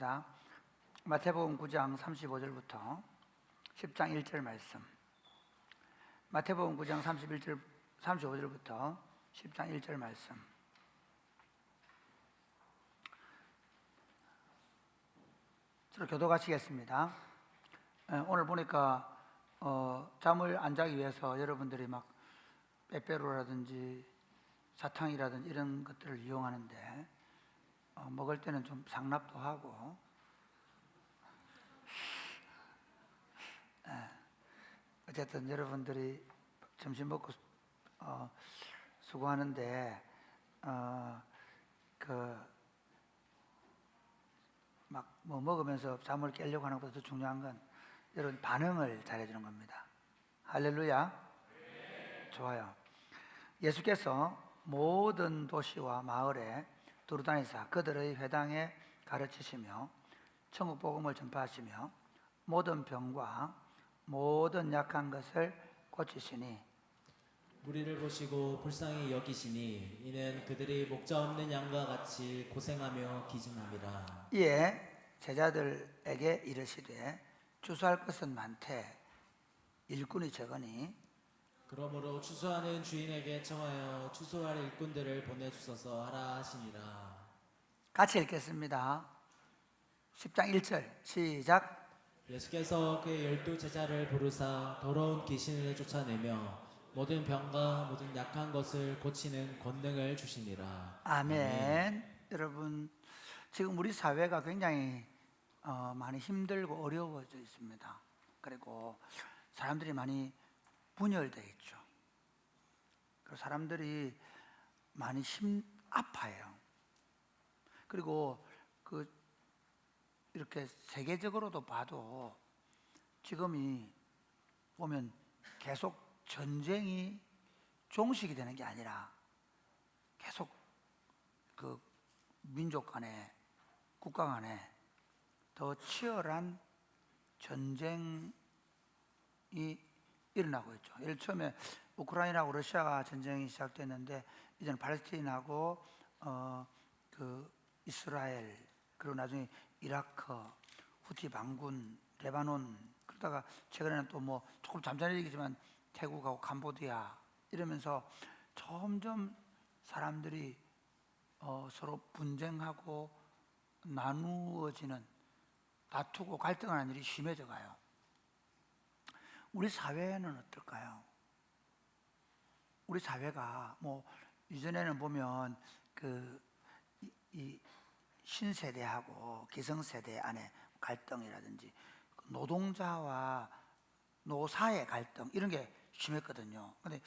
하겠습니다. 마태복음 9장 35절부터 10장 1절 말씀. 마태복음 9장 35절부터 10장 1절 말씀. 서로 교도하시겠습니다. 오늘 보니까 잠을 안 자기 위해서 여러분들이 막 빼빼로라든지 사탕이라든지 이런 것들을 이용하는데 먹을 때는 좀 상납도 하고 어쨌든 여러분들이 점심 먹고 수고하는데 막 뭐 먹으면서 잠을 깨려고 하는 것보다 더 중요한 건 여러분 반응을 잘해주는 겁니다. 할렐루야. 좋아요. 예수께서 모든 도시와 마을에 두루다니사 그들의 회당에 가르치시며 천국 복음을 전파하시며 모든 병과 모든 약한 것을 고치시니 무리를 보시고 불쌍히 여기시니 이는 그들이 목자 없는 양과 같이 고생하며 기증함이라. 이에 제자들에게 이르시되 추수할 것은 많되 일꾼이 적으니 그러므로 추수하는 주인에게 청하여 추수할 일꾼들을 보내주소서 하라 하시니라. 같이 읽겠습니다. 10장 1절 시작. 예수께서 그의 12 제자를 부르사 더러운 귀신을 쫓아내며 모든 병과 모든 약한 것을 고치는 권능을 주시니라. 아멘. 여러분 지금 우리 사회가 굉장히 많이 힘들고 어려워져 있습니다. 그리고 사람들이 많이 분열되어 있죠. 그리고 사람들이 많이 아파요. 그리고 이렇게 세계적으로도 봐도 지금이 보면 계속 전쟁이 종식이 되는 게 아니라 계속 그 민족 간에 국가 간에 더 치열한 전쟁이 일어나고 있죠. 예를 처음에 우크라이나하고 러시아 전쟁이 시작됐는데 이제는 팔레스타인하고 이스라엘 그리고 나중에 이라크, 후티 반군, 레바논 그러다가 최근에는 또 뭐 조금 잠잠해지지만 태국하고 캄보디아 이러면서 점점 사람들이 서로 분쟁하고 나누어지는 다투고 갈등하는 일이 심해져 가요. 우리 사회는 어떨까요? 우리 사회가 뭐 이전에는 보면 이 신세대하고 기성세대 안에 갈등이라든지 노동자와 노사의 갈등 이런 게 심했거든요. 근데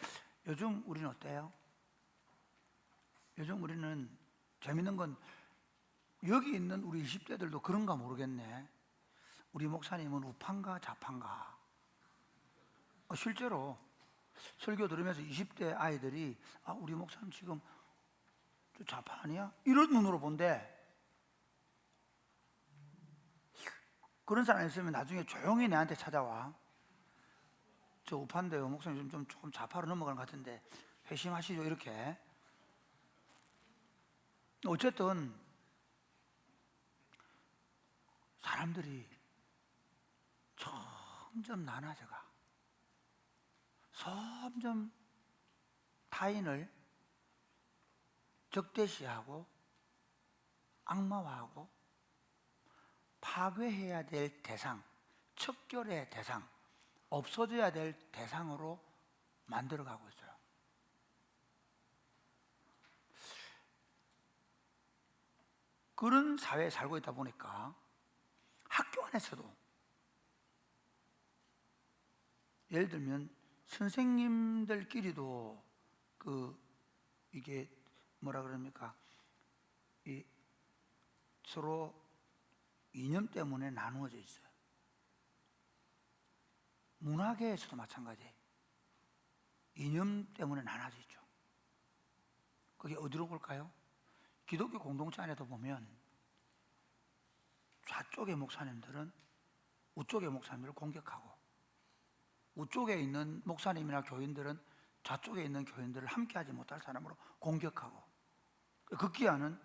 요즘 우리는 어때요? 요즘 우리는 재밌는 건 여기 있는 우리 20대들도 그런가 모르겠네. 우리 목사님은 우파인가 좌파인가? 실제로 설교 들으면서 20대 아이들이 우리 목사님 지금 좌파 아니야? 이런 눈으로 본대. 그런 사람 있으면 나중에 조용히 내한테 찾아와. 저 우파인데요, 목사님 조금 좌파로 넘어가는 것 같은데 회심하시죠 이렇게. 어쨌든 사람들이 점점 나눠져가. 점점 타인을 적대시하고 악마화하고 파괴해야 될 대상, 척결의 대상, 없어져야 될 대상으로 만들어가고 있어요. 그런 사회에 살고 있다 보니까 학교 안에서도 예를 들면 선생님들끼리도 이게 뭐라 그럽니까? 서로 이념 때문에 나누어져 있어요. 문화계에서도 마찬가지. 이념 때문에 나눠져 있죠. 그게 어디로 볼까요? 기독교 공동체 안에도 보면 좌쪽의 목사님들은 우쪽의 목사님들을 공격하고 우쪽에 있는 목사님이나 교인들은 좌쪽에 있는 교인들을 함께하지 못할 사람으로 공격하고, 극기야는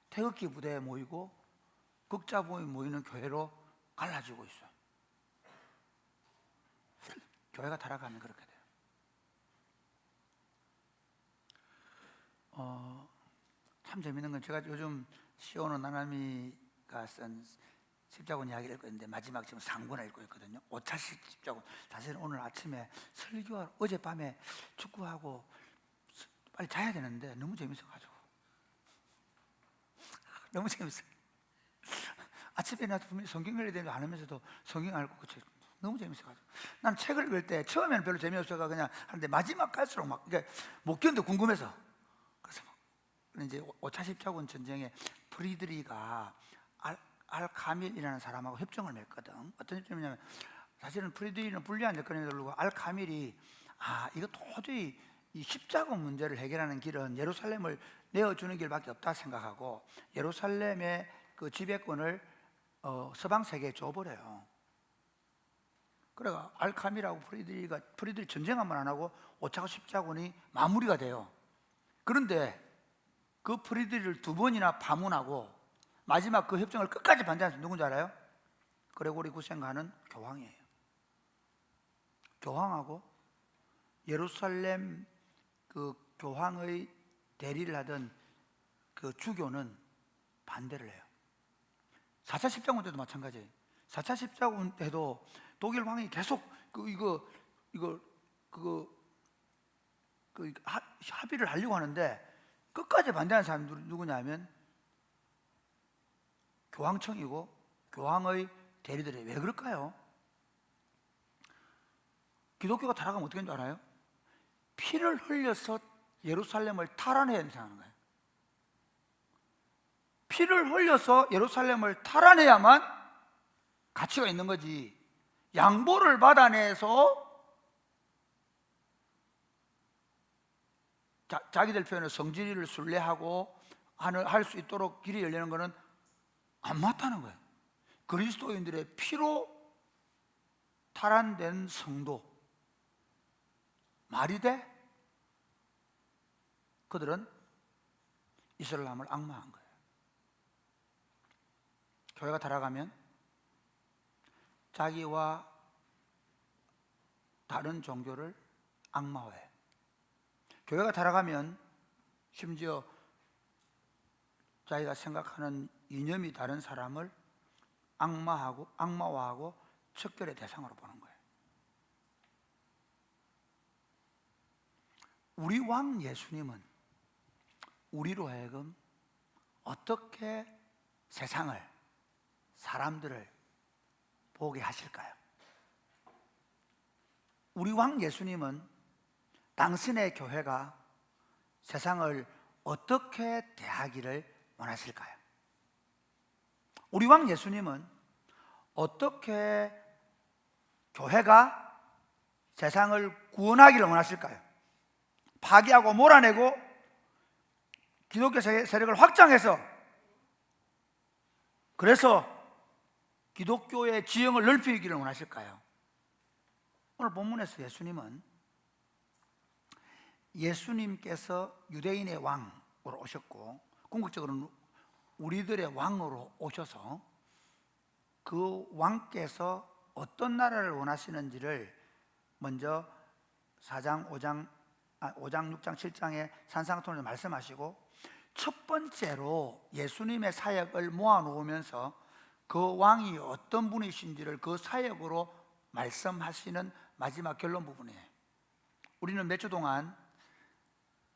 태극기 부대에 모이고 극자부이 모이는 교회로 갈라지고 있어요. 교회가 타락하면 그렇게 돼요. 참 재밌는 건 제가 요즘 시오노 나나미가 쓴 십자군 이야기를 읽고 있는데 마지막 지금 상권을 읽고 있거든요. 5차식 십자군. 사실은 오늘 아침에 설교하러 어젯밤에 축구하고 빨리 자야 되는데 너무 재밌어가지고 너무 재밌어요. 아침에 나도 분명히 성경 읽어야 되는 거 안 하면서도 성경 알고 너무 재밌어가지고 난 책을 읽을 때 처음에는 별로 재미없어가 그냥 하는데 마지막 갈수록 막 못 견뎌 궁금해서 그래서 이제 5차 십자군 전쟁에 프리드리가 알카밀이라는 사람하고 협정을 맺거든. 어떤 협정이냐면 사실은 프리드리는 불리한 여건에 들고 알카밀이 이거 도저히 이 십자군 문제를 해결하는 길은 예루살렘을 내어주는 길밖에 없다 생각하고 예루살렘의 그 지배권을 서방 세계에 줘버려요. 그래가 알카밀하고 프리드리 전쟁 한번 안 하고 5차 십자군이 마무리가 돼요. 그런데 그 프리드리를 2번이나 파문하고 마지막 그 협정을 끝까지 반대하는 사람 누군지 알아요? 그레고리 9세가는 교황이에요. 교황하고 예루살렘 그 교황의 대리를 하던 그 주교는 반대를 해요. 4차 십자군 때도 마찬가지예요. 4차 십자군 때도 독일 왕이 계속 합의를 하려고 하는데 끝까지 반대하는 사람이 누구냐면 교황청이고 교황의 대리들이에요. 왜 그럴까요? 기독교가 타락하면 어떻게 되는 줄 알아요? 피를 흘려서 예루살렘을 탈환해야 된다는 거예요. 피를 흘려서 예루살렘을 탈환해야만 가치가 있는 거지. 양보를 받아내서 자기들 표현을 성지리를 순례하고 할 수 있도록 길이 열리는 것은 안 맞다는 거예요. 그리스도인들의 피로 탈환된 성도 말이 돼? 그들은 이슬람을 악마한 거예요. 교회가 타락하면 자기와 다른 종교를 악마화해. 교회가 타락하면 심지어 자기가 생각하는 이념이 다른 사람을 악마화하고 척결의 대상으로 보는 거예요. 우리 왕 예수님은 우리로 하여금 어떻게 세상을, 사람들을 보게 하실까요? 우리 왕 예수님은 당신의 교회가 세상을 어떻게 대하기를 원하실까요? 우리 왕 예수님은 어떻게 교회가 세상을 구원하기를 원하실까요? 파괴하고 몰아내고 기독교 세력을 확장해서 그래서 기독교의 지형을 넓히기를 원하실까요? 오늘 본문에서 예수님께서 유대인의 왕으로 오셨고 궁극적으로는 우리들의 왕으로 오셔서 그 왕께서 어떤 나라를 원하시는지를 먼저 4장, 5장, 6장, 7장의 산상통에서 말씀하시고 첫 번째로 예수님의 사역을 모아놓으면서 그 왕이 어떤 분이신지를 그 사역으로 말씀하시는 마지막 결론 부분이에요. 우리는 몇 주 동안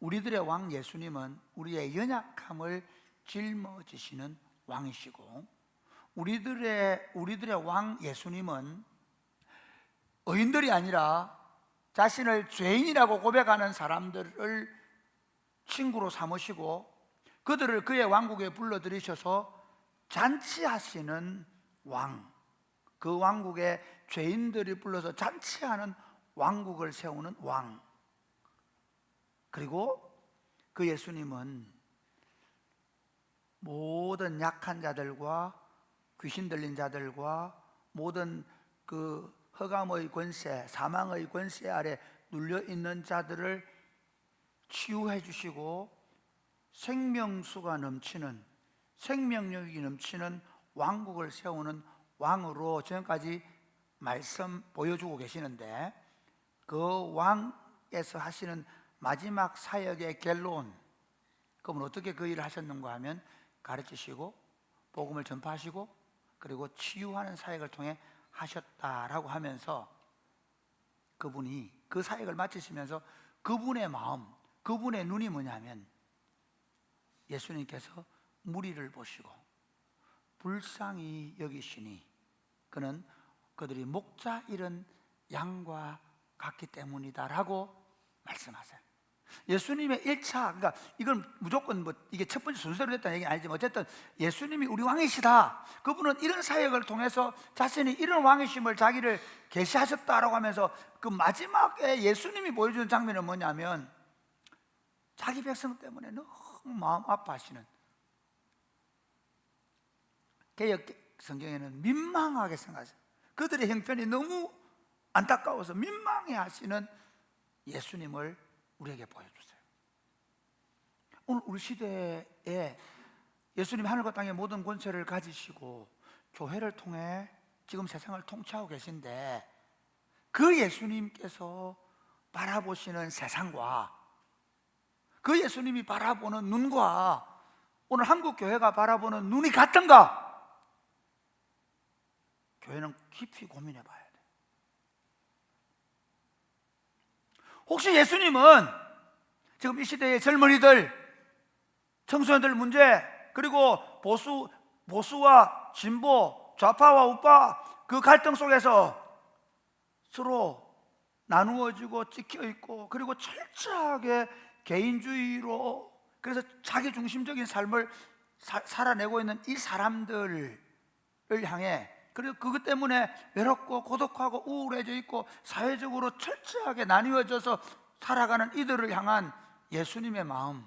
우리들의 왕 예수님은 우리의 연약함을 짊어지시는 왕이시고 우리들의 왕 예수님은 의인들이 아니라 자신을 죄인이라고 고백하는 사람들을 친구로 삼으시고 그들을 그의 왕국에 불러들이셔서 잔치하시는 왕, 그 왕국에 죄인들이 불러서 잔치하는 왕국을 세우는 왕. 그리고 그 예수님은 모든 약한 자들과 귀신 들린 자들과 모든 그 흑암의 권세, 사망의 권세 아래 눌려 있는 자들을 치유해 주시고 생명수가 넘치는 생명력이 넘치는 왕국을 세우는 왕으로 지금까지 말씀 보여주고 계시는데, 그 왕에서 하시는 마지막 사역의 결론, 그러면 어떻게 그 일을 하셨는가 하면 가르치시고 복음을 전파하시고 그리고 치유하는 사역을 통해 하셨다라고 하면서, 그분이 그 사역을 마치시면서 그분의 마음, 그분의 눈이 뭐냐면 예수님께서 무리를 보시고 불쌍히 여기시니 그는 그들이 목자 잃은 양과 같기 때문이다라고 말씀하세요. 예수님의 1차, 그러니까 이건 무조건 뭐 이게 첫 번째 순서로 됐다는 얘기는 아니지만 어쨌든 예수님이 우리 왕이시다, 그분은 이런 사역을 통해서 자신이 이런 왕이심을 자기를 계시하셨다라고 하면서 그 마지막에 예수님이 보여주는 장면은 뭐냐면 자기 백성 때문에 너무 마음 아파하시는, 개역 성경에는 민망하게 생각하세요. 그들의 형편이 너무 안타까워서 민망해 하시는 예수님을 우리에게 보여주세요. 오늘 우리 시대에 예수님 하늘과 땅의 모든 권세를 가지시고 교회를 통해 지금 세상을 통치하고 계신데, 그 예수님께서 바라보시는 세상과 그 예수님이 바라보는 눈과 오늘 한국 교회가 바라보는 눈이 같은가? 교회는 깊이 고민해 봐야 돼요. 혹시 예수님은 지금 이 시대의 젊은이들, 청소년들 문제, 그리고 보수와 진보, 좌파와 우파 그 갈등 속에서 서로 나누어지고 찍혀있고, 그리고 철저하게 개인주의로, 그래서 자기중심적인 삶을 살아내고 있는 이 사람들을 향해, 그리고 그것 때문에 외롭고 고독하고 우울해져 있고 사회적으로 철저하게 나뉘어져서 살아가는 이들을 향한 예수님의 마음,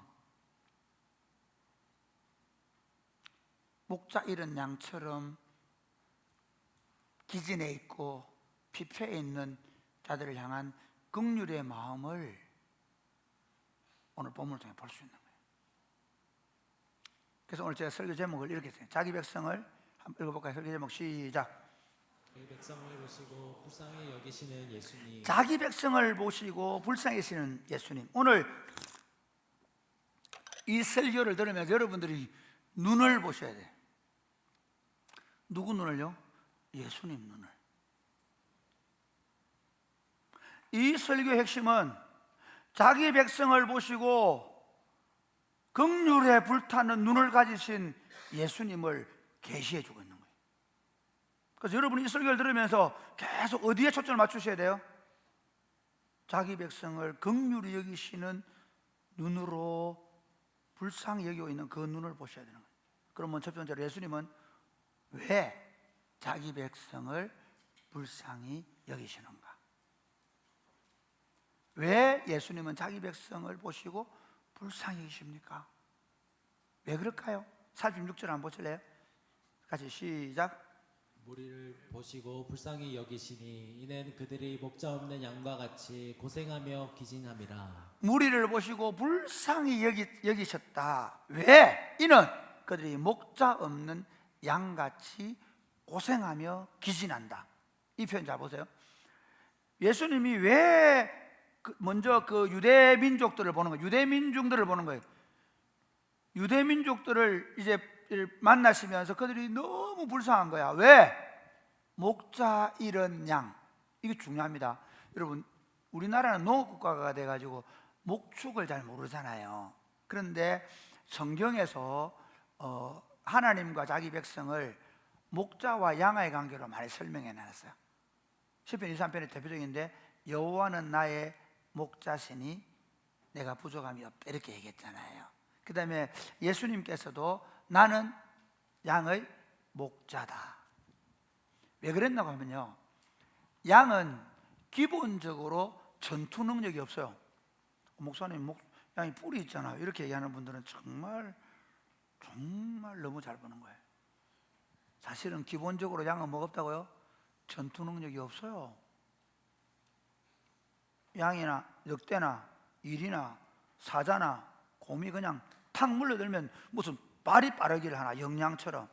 목자 잃은 양처럼 기진해 있고 피폐해 있는 자들을 향한 긍휼의 마음을 오늘 본문을 통해 볼 수 있는 거예요. 그래서 오늘 제가 설교 제목을 이렇게 했어요. 자기 백성을 한번 읽어볼까요? 설교 제목 시작. 자기 백성을 보시고 불쌍히 여기시는 예수님. 자기 백성을 보시고 불쌍히 여기시는 예수님. 오늘 이 설교를 들으면서 여러분들이 눈을 보셔야 돼요. 누구 눈을요? 예수님 눈을. 이 설교의 핵심은 자기 백성을 보시고 긍휼에 불타는 눈을 가지신 예수님을 계시해 주고 있는 거예요. 그래서 여러분이 이 설교를 들으면서 계속 어디에 초점을 맞추셔야 돼요? 자기 백성을 긍휼히 여기시는 눈으로 불쌍히 여기고 있는 그 눈을 보셔야 되는 거예요. 그러면 첫 번째로 예수님은 왜 자기 백성을 불쌍히 여기시는가? 왜 예수님은 자기 백성을 보시고 불쌍히 여기십니까? 왜 그럴까요? 46절 한번 보실래요? 같이 시작. 무리를 보시고 불쌍히 여기시니 이는 그들이 목자 없는 양과 같이 고생하며 기진함이라. 무리를 보시고 불쌍히 여기셨다. 왜? 이는 그들이 목자 없는 양같이 고생하며 기진한다. 이 표현 잘 보세요. 예수님이 왜 먼저 그 유대 민족들을 보는 거예요? 유대 민중들을 보는 거예요. 유대 민족들을 이제 만나시면서 그들이 너무 불쌍한 거야. 왜? 목자 잃은 양. 이게 중요합니다. 여러분, 우리나라는 농업국가가 돼가지고 목축을 잘 모르잖아요. 그런데 성경에서 하나님과 자기 백성을 목자와 양의 관계로 많이 설명해 놨어요. 시편 23편의 대표적인데, 여호와는 나의 목자시니 내가 부족함이 없다, 이렇게 얘기했잖아요. 그 다음에 예수님께서도 나는 양의 목자다. 왜 그랬나고 하면요, 양은 기본적으로 전투 능력이 없어요. 목사님, 양이 뿔이 있잖아요, 이렇게 얘기하는 분들은 정말 너무 잘 보는 거예요. 사실은 기본적으로 양은 뭐가 없다고요? 전투 능력이 없어요. 양이나 늑대나 일이나 사자나 곰이 그냥 탁 물려들면 무슨 발이 빠르기를 하나, 영양처럼.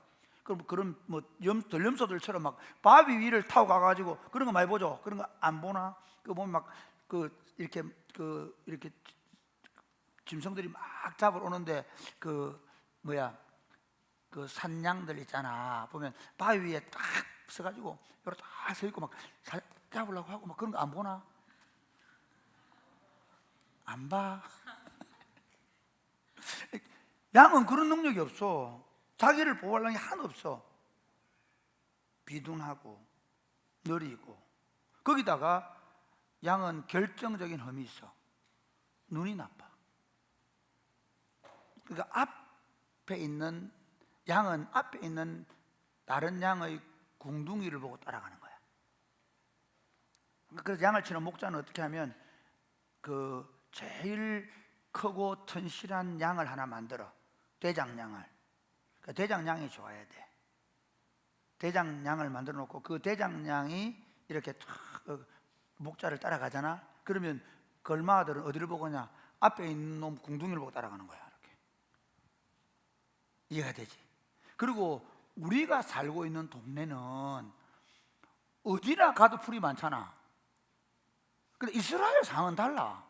그런 뭐 들염소들처럼 막 바위 위를 타고 가가지고 그런 거 많이 보죠. 그런 거 안 보나? 그 보면 막 이렇게 짐승들이 막 잡으러 오는데 그 산양들 있잖아. 보면 바위 위에 딱 서가지고 여기 딱 서 있고 막 잡으려고 하고 막 그런 거 안 보나? 안 봐. 양은 그런 능력이 없어. 자기를 보호하려는 게 하나도 없어. 비둔하고 느리고, 거기다가 양은 결정적인 흠이 있어. 눈이 나빠. 그러니까 양은 앞에 있는 다른 양의 궁둥이를 보고 따라가는 거야. 그래서 양을 치는 목자는 어떻게 하면 그 제일 크고 튼실한 양을 하나 만들어. 대장양을. 그 대장양이 좋아야 돼. 대장양을 만들어 놓고 그 대장양이 이렇게 목자를 따라가잖아. 그러면 걸마들은 어디를 보고냐? 앞에 있는 놈 궁둥이를 보고 따라가는 거야. 이렇게. 이해가 되지? 그리고 우리가 살고 있는 동네는 어디나 가도 풀이 많잖아. 근데 이스라엘 상황은 달라.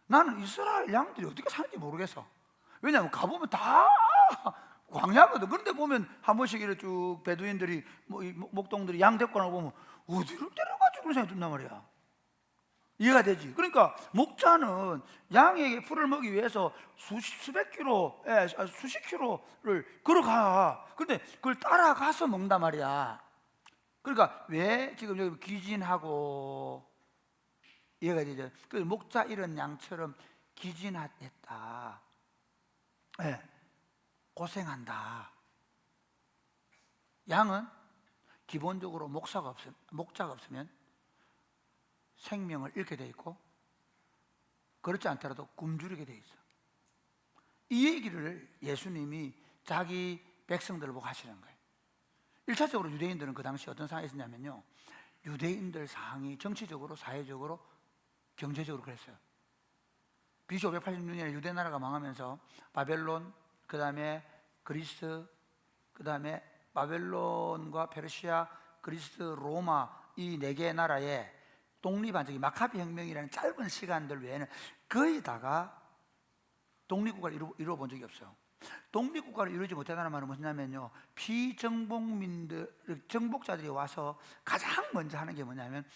나는 이스라엘 양들이 어떻게 사는지 모르겠어. 왜냐하면 가보면 다 광야거든. 그런데 보면 한 번씩 이렇게 쭉 베두인들이 목동들이 양 데리고 나고 보면 어디로 데려가지고 그런 생각이 든단 말이야. 이해가 되지? 그러니까 목자는 양에게 풀을 먹기 위해서 수백 킬로, 수십 킬로를 걸어가. 근데 그걸 따라가서 먹는단 말이야. 그러니까 왜 지금 여기 기진하고, 이해가 되죠? 그 목자 이런 양처럼 기진했다. 고생한다. 양은 기본적으로 목자가 없으면 생명을 잃게 돼 있고, 그렇지 않더라도 굶주리게 돼 있어. 이 얘기를 예수님이 자기 백성들을 보고 하시는 거예요. 1차적으로 유대인들은 그 당시 어떤 상황에 있었냐면요, 유대인들 상황이 정치적으로, 사회적으로, 경제적으로 그랬어요. BC 586년에 유대 나라가 망하면서 바벨론, 그 다음에 그리스, 그 다음에 바벨론과 페르시아, 그리스, 로마, 이 네 개의 나라에 독립한 적이 마카비 혁명이라는 짧은 시간들 외에는 거의 다가 독립국가를 이루어 본 적이 없어요. 독립국가를 이루지 못하다는 말은 무엇이냐면요, 정복자들이 와서 가장 먼저 하는 게 뭐냐면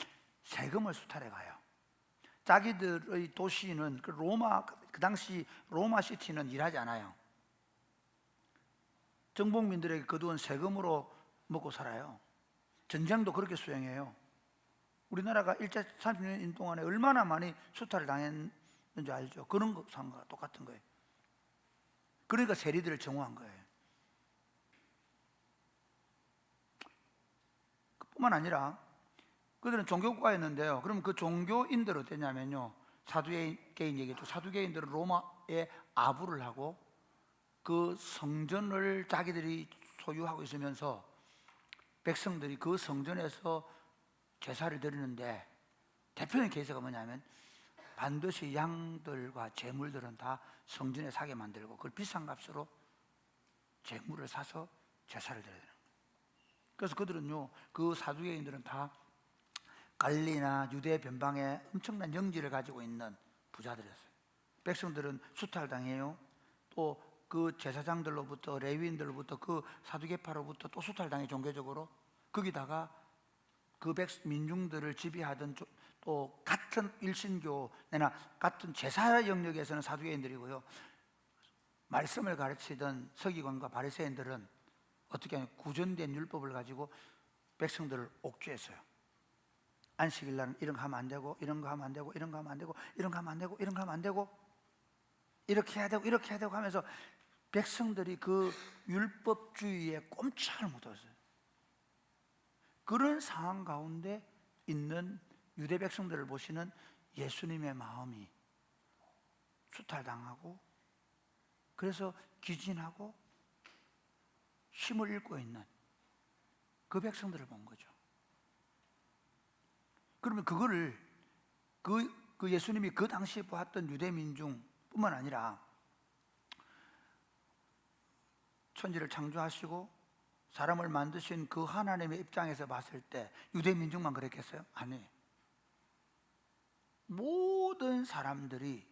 세금을 수탈해 가요. 자기들의 도시는 그 당시 로마 시티는 일하지 않아요. 정복민들에게 거두은 세금으로 먹고 살아요. 전쟁도 그렇게 수행해요. 우리나라가 일제 30년 동안에 얼마나 많이 수탈을 당했는지 알죠? 그런 것과 똑같은 거예요. 그러니까 세리들을 정오한 거예요. 뿐만 아니라 그들은 종교국가였는데요. 그럼 그 종교인들은 어땠냐면요, 사두개인 얘기죠. 사두개인들은 로마에 아부를 하고 그 성전을 자기들이 소유하고 있으면서 백성들이 그 성전에서 제사를 드리는데 대표적인 케이스가 뭐냐면 반드시 양들과 재물들은 다 성전에 사게 만들고 그걸 비싼 값으로 재물을 사서 제사를 드려야 되는 거예요. 그래서 그들은요, 그 사두개인들은 다 갈리나 유대 변방에 엄청난 영지를 가지고 있는 부자들이었어요. 백성들은 수탈당해요. 또 그 제사장들로부터, 레위인들로부터, 그 사두개파로부터 또 수탈당해. 종교적으로. 거기다가 그 민중들을 지배하던 또 같은 일신교나 같은 제사 영역에서는 사두개인들이고요, 말씀을 가르치던 서기관과 바리새인들은 어떻게 하냐, 구전된 율법을 가지고 백성들을 옥죄했어요. 안식일 날은 이런 거 하면 안 되고, 이런 거 하면 안 되고, 이런 거 하면 안 되고, 이런 거 하면 안 되고, 이런 거 하면 안 되고, 이렇게 해야 되고, 이렇게 해야 되고 하면서 백성들이 그 율법주의에 꼼짝을 못했어요. 그런 상황 가운데 있는 유대 백성들을 보시는 예수님의 마음이 수탈당하고, 그래서 기진하고 힘을 잃고 있는 그 백성들을 본 거죠. 그러면 그거를 그 예수님이 그 당시에 보았던 유대 민중뿐만 아니라 천지를 창조하시고 사람을 만드신 그 하나님의 입장에서 봤을 때 유대 민족만 그랬겠어요? 아니에요. 모든 사람들이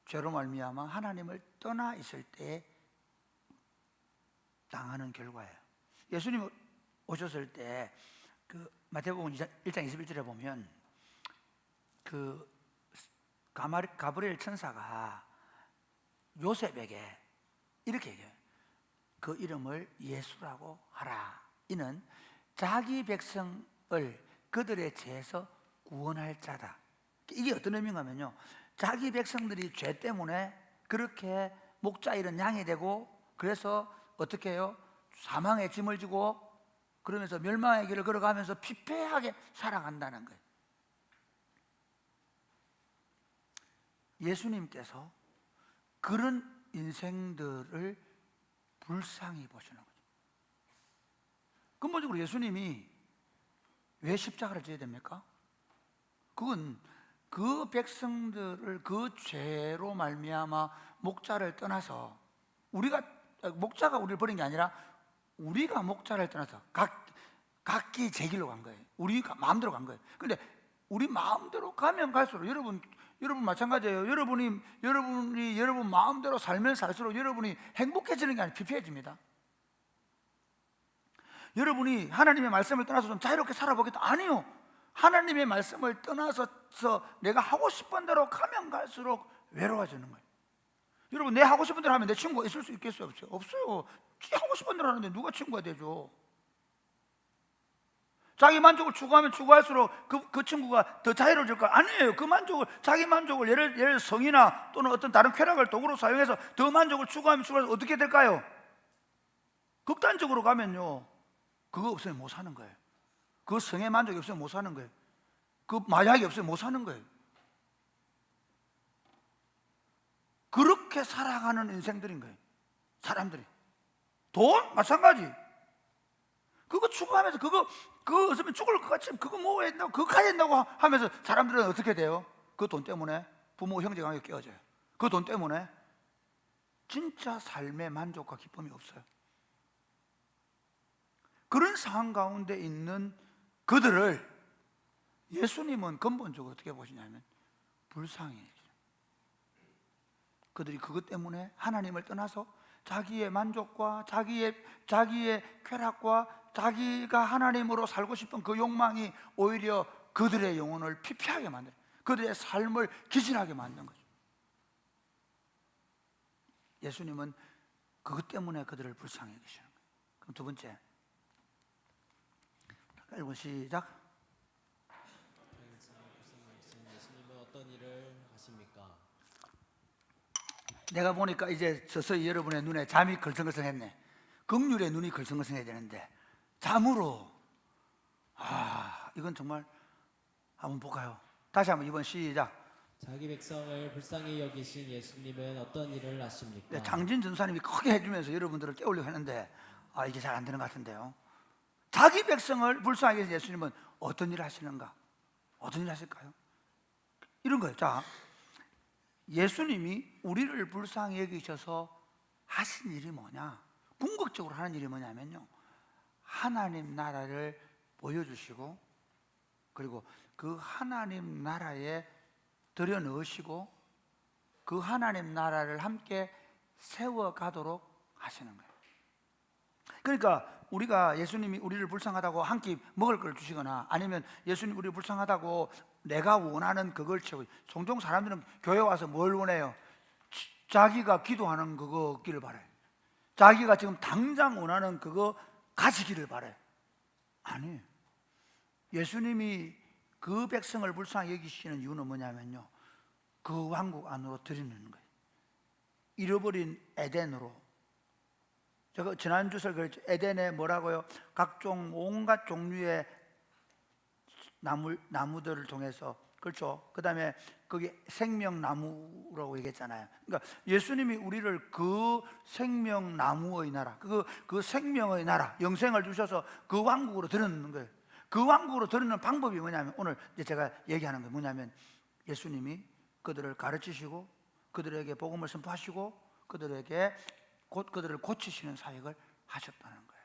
죄로 말미암아 하나님을 떠나 있을 때 당하는 결과예요. 예수님 오셨을 때 그 마태복음 1장 21절에 보면 그 가브리엘 천사가 요셉에게 이렇게 얘기해요. 그 이름을 예수라고 하라. 이는 자기 백성을 그들의 죄에서 구원할 자다. 이게 어떤 의미인가 하면요, 자기 백성들이 죄 때문에 그렇게 목자 잃은 양이 되고, 그래서 어떻게 해요? 사망의 짐을 지고 그러면서 멸망의 길을 걸어가면서 피폐하게 살아간다는 거예요. 예수님께서 그런 인생들을 불쌍히 보시는 거죠. 근본적으로 예수님이 왜 십자가를 져야 됩니까? 그건 그 백성들을 그 죄로 말미암아 목자를 떠나서 목자가 우리를 버린 게 아니라 우리가 목자를 떠나서 각기 제 길로 간 거예요. 우리가 마음대로 간 거예요. 근데 우리 마음대로 가면 갈수록 여러분 마찬가지예요. 여러분 마음대로 살면 살수록 여러분이 행복해지는 게 아니라 피폐해집니다. 여러분이 하나님의 말씀을 떠나서 좀 자유롭게 살아보겠다, 아니요. 하나님의 말씀을 떠나서 내가 하고 싶은 대로 가면 갈수록 외로워지는 거예요. 여러분, 내 하고 싶은 대로 하면 내 친구가 있을 수 있겠어요? 없어요? 없어요. 하고 싶은 대로 하는데 누가 친구가 되죠? 자기 만족을 추구하면 추구할수록 그 친구가 더 자유로워질 거 아니에요. 자기 만족을 예를 들어 성이나 또는 어떤 다른 쾌락을 도구로 사용해서 더 만족을 추구하면 추구할수록 어떻게 될까요? 극단적으로 가면요, 그거 없으면 못 사는 거예요. 그 성의 만족이 없으면 못 사는 거예요. 그 마약이 없으면 못 사는 거예요. 그렇게 살아가는 인생들인 거예요. 사람들이. 돈 마찬가지. 그거 추구하면서 그거 없으면 죽을 것 같이 그거 먹어야 된다고, 그거 가야 된다고 하면서 사람들은 어떻게 돼요? 그 돈 때문에 부모 형제관계 깨어져요. 그 돈 때문에 진짜 삶의 만족과 기쁨이 없어요. 그런 상황 가운데 있는 그들을 예수님은 근본적으로 어떻게 보시냐면 불쌍히 해요. 그들이 그것 때문에 하나님을 떠나서 자기의 만족과 자기의 쾌락과 자기가 하나님으로 살고 싶은 그 욕망이 오히려 그들의 영혼을 피폐하게 만들어요. 그들의 삶을 기진하게 만든 거죠. 예수님은 그것 때문에 그들을 불쌍히 여기시는 거예요. 그럼 두 번째, 읽고 시작. 예수님은 어떤 일을 하십니까? 내가 보니까 이제 서서히 여러분의 눈에 잠이 걸성걸성했네. 긍휼의 눈이 걸성걸성해야 되는데 잠으로, 이건 정말 한번 볼까요? 다시 한번 이번 시작. 자기 백성을 불쌍히 여기신 예수님은 어떤 일을 하십니까? 장진 전사님이 크게 해주면서 여러분들을 깨우려고 하는데 이게 잘 안 되는 것 같은데요. 자기 백성을 불쌍히 여기신 예수님은 어떤 일을 하시는가? 어떤 일을 하실까요? 이런 거예요. 자, 예수님이 우리를 불쌍히 여기셔서 하신 일이 뭐냐? 궁극적으로 하는 일이 뭐냐면요, 하나님 나라를 보여주시고, 그리고 그 하나님 나라에 들여 넣으시고 그 하나님 나라를 함께 세워가도록 하시는 거예요. 그러니까 우리가 예수님이 우리를 불쌍하다고 한 끼 먹을 걸 주시거나, 아니면 예수님 우리를 불쌍하다고 내가 원하는 그걸 채우고, 종종 사람들은 교회 와서 뭘 원해요? 자기가 기도하는 그거 기를 바라요. 자기가 지금 당장 원하는 그거 가지기를 바라요. 아니에요. 예수님이 그 백성을 불쌍히 여기시는 이유는 뭐냐면요, 그 왕국 안으로 들이는 거예요. 잃어버린 에덴으로. 제가 지난주 설교했죠. 에덴에 뭐라고요? 각종 온갖 종류의 나무들을 통해서, 그렇죠? 그 다음에 거기 생명나무라고 얘기했잖아요. 그러니까 예수님이 우리를 그 생명나무의 나라, 그 생명의 나라, 영생을 주셔서 그 왕국으로 들여놓는 거예요. 그 왕국으로 들여놓는 방법이 뭐냐면, 오늘 이제 제가 얘기하는 게 뭐냐면, 예수님이 그들을 가르치시고 그들에게 복음을 선포하시고 그들을 고치시는 사역을 하셨다는 거예요.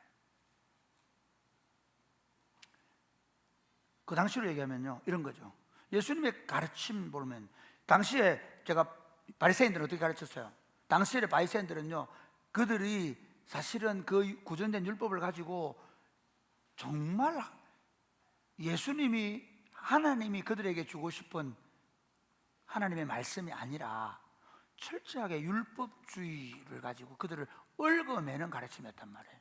그 당시로 얘기하면요 이런 거죠. 예수님의 가르침 보면 당시에 제가 바리새인들은 어떻게 가르쳤어요? 당시의 바리새인들은요 그들이 사실은 그 구전된 율법을 가지고 정말 예수님이 하나님이 그들에게 주고 싶은 하나님의 말씀이 아니라 철저하게 율법주의를 가지고 그들을 얽어매는 가르침이었단 말이에요.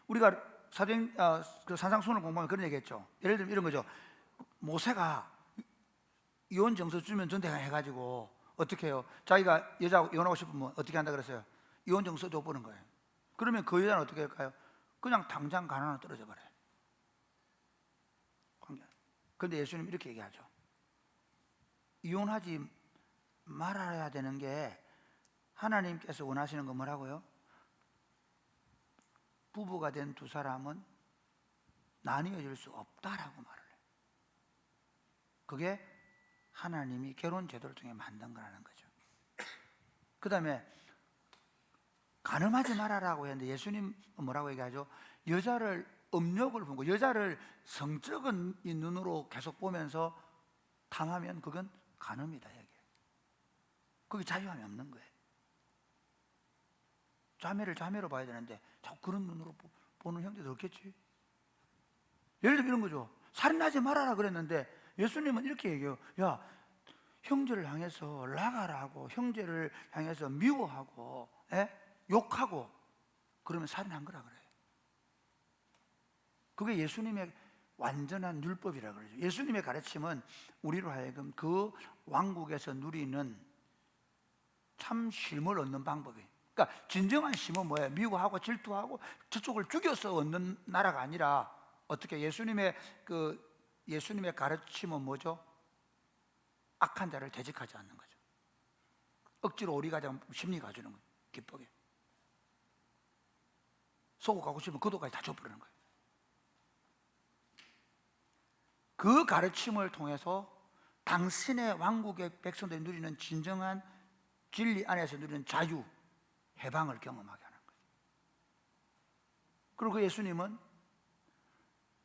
우리가 그 산상수훈을 공부하면 그런 얘기했죠. 예를 들면 이런 거죠. 모세가 이혼 정서 주면 전대가 해가지고 어떻게 해요? 자기가 여자하고 이혼하고 싶으면 어떻게 한다 그랬어요? 이혼 정서 줘보는 거예요. 그러면 그 여자는 어떻게 할까요? 그냥 당장 가난으로 떨어져 버려요. 그런데 예수님 이렇게 얘기하죠. 이혼하지 말아야 되는 게 하나님께서 원하시는 건 뭐라고요? 부부가 된 두 사람은 나뉘어질 수 없다라고 말을 해요. 그게 하나님이 결혼 제도를 통해 만든 거라는 거죠. 그 다음에 간음하지 말아라고 했는데 예수님 뭐라고 얘기하죠? 여자를 음욕을 보고 여자를 성적인 눈으로 계속 보면서 탐하면 그건 간음이다 얘기해요. 그게 자유함이 없는 거예요. 자매를 자매로 봐야 되는데 자꾸 그런 눈으로 보는 형제도 없겠지. 예를 들면 이런 거죠. 살인하지 말아라 그랬는데 예수님은 이렇게 얘기해요. 야, 형제를 향해서 나가라고 형제를 향해서 미워하고 욕하고 그러면 살인한 거라 그래요. 그게 예수님의 완전한 율법이라 그러죠. 예수님의 가르침은 우리로 하여금 그 왕국에서 누리는 참 쉼을 얻는 방법이에요. 그러니까 진정한 쉼은 뭐예요? 미워하고 질투하고 저쪽을 죽여서 얻는 나라가 아니라 어떻게 예수님의 가르침은 뭐죠? 악한 자를 대적하지 않는 거죠. 억지로 오리 가자 심리 가주는 거예요. 기쁘게 속고 가고 싶으면 그도까지 다 줘버리는 거예요. 그 가르침을 통해서 당신의 왕국의 백성들이 누리는 진정한 진리 안에서 누리는 자유, 해방을 경험하게 하는 거예요. 그리고 예수님은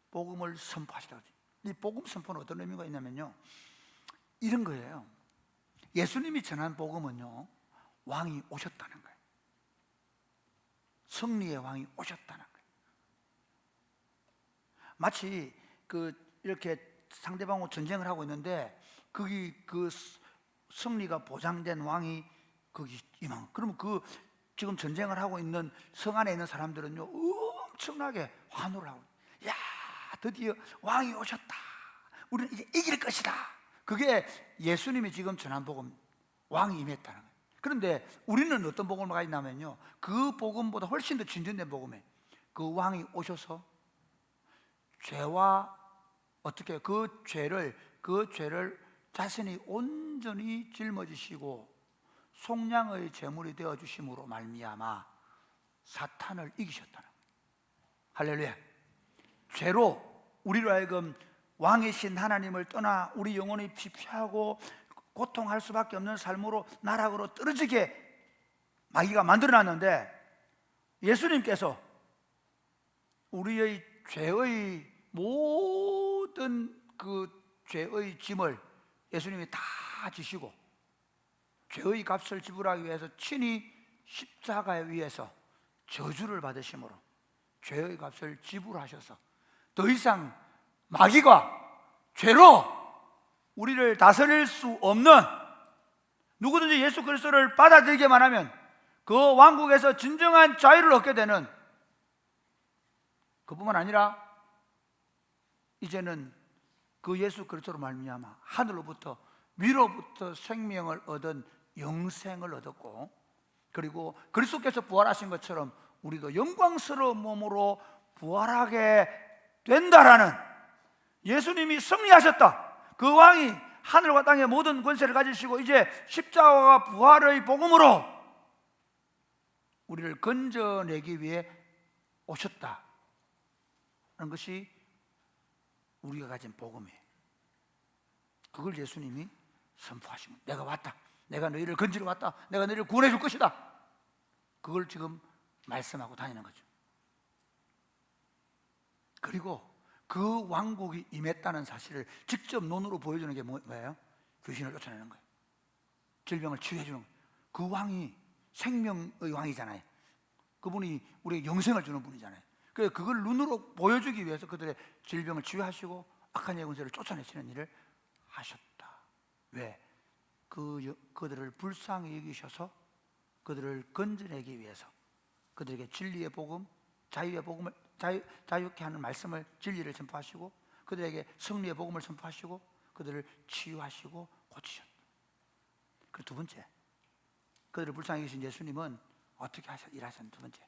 복음을 선포하시라고 하죠. 이 복음 선포는 어떤 의미가 있냐면요 이런 거예요. 예수님이 전한 복음은요 왕이 오셨다는 거예요. 승리의 왕이 오셨다는 거예요. 마치 이렇게 상대방하고 전쟁을 하고 있는데 거기 그 승리가 보장된 왕이 거기 임한. 그러면 지금 전쟁을 하고 있는 성 안에 있는 사람들은요 엄청나게 환호를 하고, 야 드디어 왕이 오셨다. 우리는 이제 이길 것이다. 그게 예수님이 지금 전한 복음, 왕이 임했다는 거예요. 그런데 우리는 어떤 복음을 가지고 있냐면요 그 복음보다 훨씬 더 진전된 복음에 그 왕이 오셔서 죄와 어떻게 그 죄를 자신이 온전히 짊어지시고 속량의 제물이 되어 주심으로 말미암아 사탄을 이기셨다는 거예요. 할렐루야. 죄로 우리로 하여금 왕이신 하나님을 떠나 우리 영혼이 피폐하고 고통할 수밖에 없는 삶으로 나락으로 떨어지게 마귀가 만들어놨는데 예수님께서 우리의 죄의 모든 그 죄의 짐을 예수님이 다 지시고 죄의 값을 지불하기 위해서 친히 십자가에 위해서 저주를 받으심으로 죄의 값을 지불하셔서 더 이상 마귀가 죄로 우리를 다스릴 수 없는, 누구든지 예수 그리스도를 받아들이기만 하면 그 왕국에서 진정한 자유를 얻게 되는, 그뿐만 아니라 이제는 그 예수 그리스도로 말미암아 하늘로부터 위로부터 생명을 얻은 영생을 얻었고, 그리고 그리스도께서 부활하신 것처럼 우리도 영광스러운 몸으로 부활하게 된다라는, 예수님이 승리하셨다. 그 왕이 하늘과 땅의 모든 권세를 가지시고 이제 십자가와 부활의 복음으로 우리를 건져내기 위해 오셨다 하는 것이 우리가 가진 복음이에요. 그걸 예수님이 선포하시면, 내가 왔다, 내가 너희를 건지러 왔다, 내가 너희를 구원해 줄 것이다, 그걸 지금 말씀하고 다니는 거죠. 그리고 그 왕국이 임했다는 사실을 직접 눈으로 보여주는 게 뭐예요? 귀신을 쫓아내는 거예요. 질병을 치유해 주는 거예요. 그 왕이 생명의 왕이잖아요. 그분이 우리에게 영생을 주는 분이잖아요. 그래서 그걸 눈으로 보여주기 위해서 그들의 질병을 치유하시고 악한 영혼들을 쫓아내시는 일을 하셨다. 왜? 그들을 불쌍히 여기셔서 그들을 건져내기 위해서 그들에게 진리의 복음, 자유의 복음을 자유케 하는 말씀을, 진리를 선포하시고 그들에게 승리의 복음을 선포하시고 그들을 치유하시고 고치셨다. 그 두 번째, 그들을 불쌍히 여기신 예수님은 어떻게 일하셨는? 두 번째,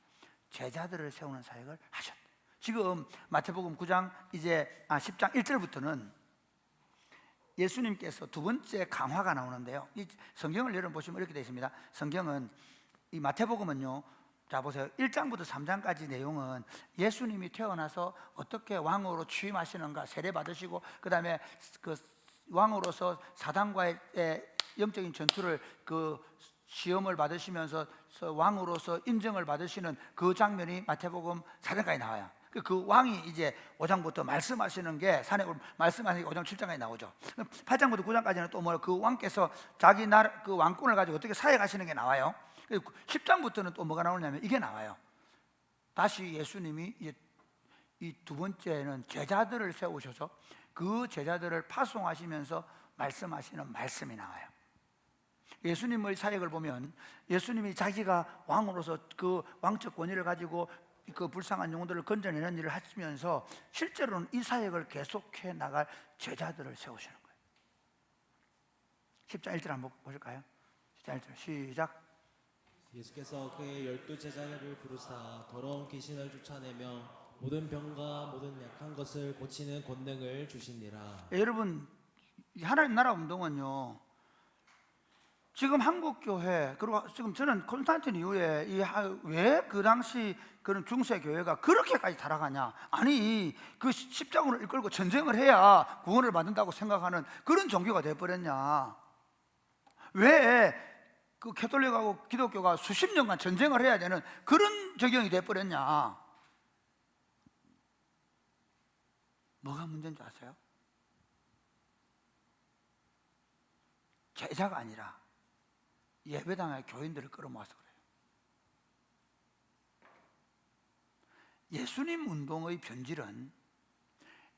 제자들을 세우는 사역을 하셨다. 지금 마태복음 9장 이제 10장 1절부터는 예수님께서 두 번째 강화가 나오는데요. 이 성경을 열어보시면 이렇게 되어 있습니다. 성경은 이 마태복음은요, 자 보세요. 1장부터 3장까지 내용은 예수님이 태어나서 어떻게 왕으로 취임하시는가 세례 받으시고 그 다음에 그 왕으로서 사단과의 영적인 전투를 그 시험을 받으시면서 왕으로서 인정을 받으시는 그 장면이 마태복음 4장까지 나와요. 그 왕이 이제 5장부터 말씀하시는 게 산에 말씀하시는 게 5장 7장까지 나오죠. 8장부터 9장까지는 또 뭐 그 왕께서 자기 나라 그 왕권을 가지고 어떻게 사역하시는 게 나와요. 10장부터는 또 뭐가 나오냐면 이게 나와요. 다시 예수님이 이 두 번째는 제자들을 세우셔서 그 제자들을 파송하시면서 말씀하시는 말씀이 나와요. 예수님의 사역을 보면 예수님이 자기가 왕으로서 그 왕적 권위를 가지고 그 불쌍한 영혼들을 건져내는 일을 하시면서 실제로는 이 사역을 계속해 나갈 제자들을 세우시는 거예요. 10장 1절 한번 보실까요? 10장 1절 시작. 예수께서 그의 12제자를 부르사 더러운 귀신을 쫓아내며 모든 병과 모든 약한 것을 고치는 권능을 주시니라. 여러분, 하나님 나라 운동은요, 지금 한국 교회, 그리고 지금 저는 콘스탄틴 이후에 왜 그 당시 그런 중세 교회가 그렇게까지 타락하냐? 아니, 그 십자군을 이끌고 전쟁을 해야 구원을 받는다고 생각하는 그런 종교가 되어버렸냐? 왜 그 캐톨릭하고 기독교가 수십 년간 전쟁을 해야 되는 그런 적용이 되어버렸냐? 뭐가 문제인 줄 아세요? 제자가 아니라 예배당의 교인들을 끌어모아서 그래요. 예수님 운동의 변질은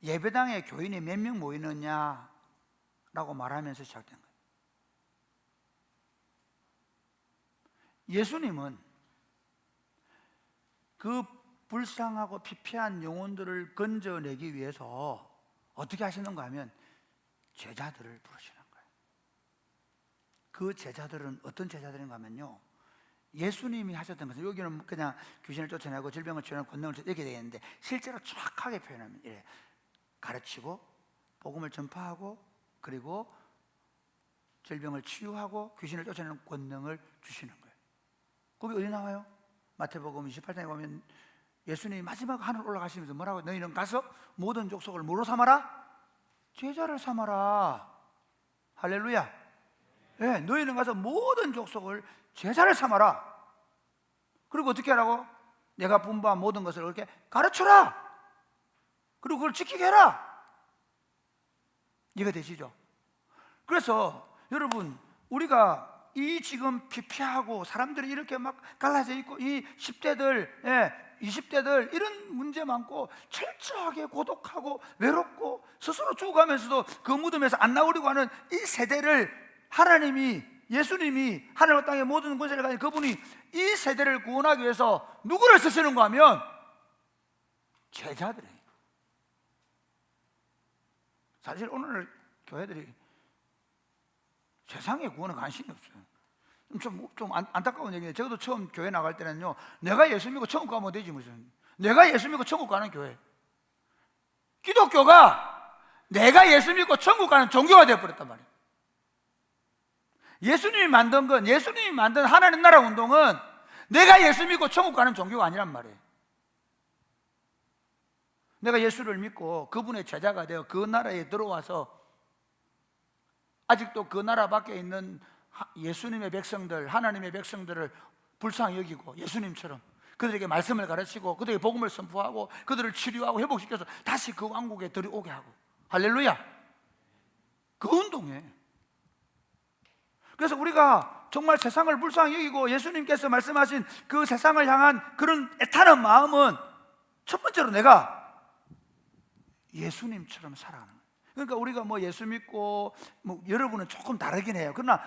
예배당의 교인이 몇 명 모이느냐라고 말하면서 시작된 거예요. 예수님은 그 불쌍하고 피폐한 영혼들을 건져내기 위해서 어떻게 하시는가 하면 제자들을 부르시는 거예요. 그 제자들은 어떤 제자들인가 하면요, 예수님이 하셨던 것은 여기는 그냥 귀신을 쫓아내고 질병을 치유하는 권능을 이렇게 되어 있는데 실제로 정확하게 표현하면 이래 가르치고 복음을 전파하고 그리고 질병을 치유하고 귀신을 쫓아내는 권능을 주시는 거예요. 거기 어디 나와요? 마태복음 28장에 보면 예수님이 마지막 하늘 올라가시면서 뭐라고? 너희는 가서 모든 족속을 뭐로 삼아라? 제자를 삼아라. 할렐루야. 네, 너희는 가서 모든 족속을 제자를 삼아라. 그리고 어떻게 하라고? 내가 분부한 모든 것을 그렇게 가르쳐라. 그리고 그걸 지키게 해라. 이해가 되시죠? 그래서 여러분, 우리가 이 지금 피폐하고 사람들이 이렇게 막 갈라져 있고 이 10대들, 20대들 이런 문제 많고 철저하게 고독하고 외롭고 스스로 죽어가면서도 그 무덤에서 안 나오려고 하는 이 세대를 하나님이, 예수님이 하늘과 땅의 모든 권세를 가진 그분이 이 세대를 구원하기 위해서 누구를 쓰시는가 하면 제자들이에요. 사실 오늘 교회들이 세상의 구원에 관심이 없어요. 좀 안타까운 얘기예요. 저도 처음 교회 나갈 때는요, 내가 예수 믿고 천국 가면 되지 무슨. 내가 예수 믿고 천국 가는 교회. 기독교가 내가 예수 믿고 천국 가는 종교가 되어버렸단 말이에요. 예수님이 만든 건, 예수님이 만든 하나님 나라 운동은 내가 예수 믿고 천국 가는 종교가 아니란 말이에요. 내가 예수를 믿고 그분의 제자가 되어 그 나라에 들어와서 아직도 그 나라 밖에 있는 예수님의 백성들, 하나님의 백성들을 불쌍히 여기고 예수님처럼 그들에게 말씀을 가르치고 그들에게 복음을 선포하고 그들을 치료하고 회복시켜서 다시 그 왕국에 들여오게 하고. 할렐루야. 그 운동에. 그래서 우리가 정말 세상을 불쌍히 여기고 예수님께서 말씀하신 그 세상을 향한 그런 애타는 마음은 첫 번째로 내가 예수님처럼 살아가는 거예요. 그러니까 우리가 뭐 예수 믿고 뭐 여러분은 조금 다르긴 해요. 그러나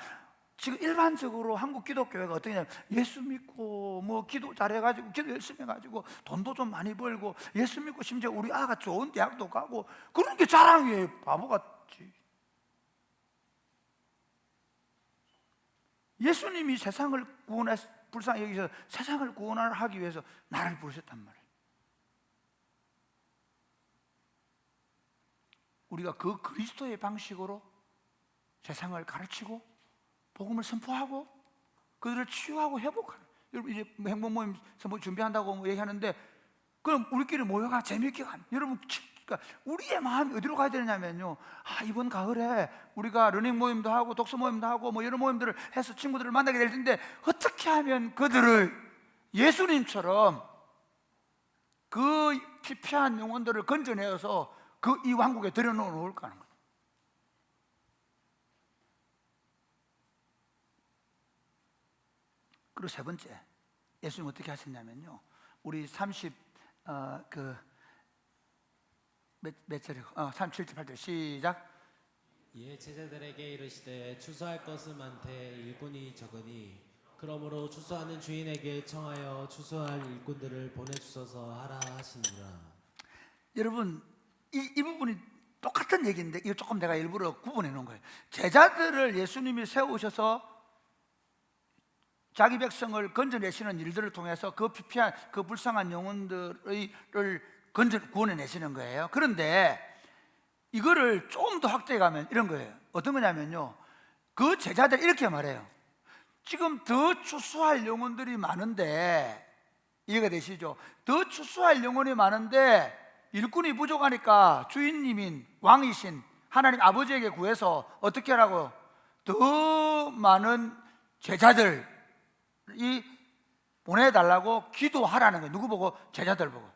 지금 일반적으로 한국 기독교회가 어떻게 하냐면 예수 믿고 뭐 기도 잘해가지고 기도 열심히 해가지고 돈도 좀 많이 벌고 예수 믿고 심지어 우리 아가 좋은 대학도 가고 그런 게 자랑이에요. 바보같이. 예수님이 세상을 구원해 불쌍히 여기서 세상을 구원하기 위해서 나를 부르셨단 말이에요. 우리가 그 그리스도의 방식으로 세상을 가르치고 복음을 선포하고 그들을 치유하고 회복하는. 여러분 이제 행복 모임 선포 준비한다고 얘기하는데 그럼 우리끼리 모여가 재미있게 가는. 여러분 그러니까 우리의 마음이 어디로 가야 되냐면요, 이번 가을에 우리가 러닝 모임도 하고 독서 모임도 하고 뭐 여러 모임들을 해서 친구들을 만나게 될 텐데 어떻게 하면 그들을 예수님처럼 그 피폐한 영혼들을 건져내어서 그 이 왕국에 들여놓을까 하는 거예요. 그리고 세 번째, 예수님 어떻게 하셨냐면요, 우리 37절 8절 시작. 이에 제자들에게 이르시되 추수할 것은 많되 일꾼이 적으니 그러므로 추수하는 주인에게 청하여 추수할 일꾼들을 보내주소서 하라 하시니라. 여러분 이 부분이 똑같은 얘기인데 이거 조금 내가 일부러 구분해 놓은 거예요. 제자들을 예수님이 세우셔서 자기 백성을 건져내시는 일들을 통해서 그 피폐한 그 불쌍한 영혼들을 구원해내시는 거예요. 그런데 이거를 조금 더 확대해 가면 이런 거예요. 어떤 거냐면요, 그 제자들 이렇게 말해요. 지금 더 추수할 영혼들이 많은데, 이해가 되시죠? 더 추수할 영혼이 많은데 일꾼이 부족하니까 주인님인 왕이신 하나님 아버지에게 구해서 어떻게 하라고? 더 많은 제자들이 보내달라고 기도하라는 거예요. 누구 보고? 제자들 보고.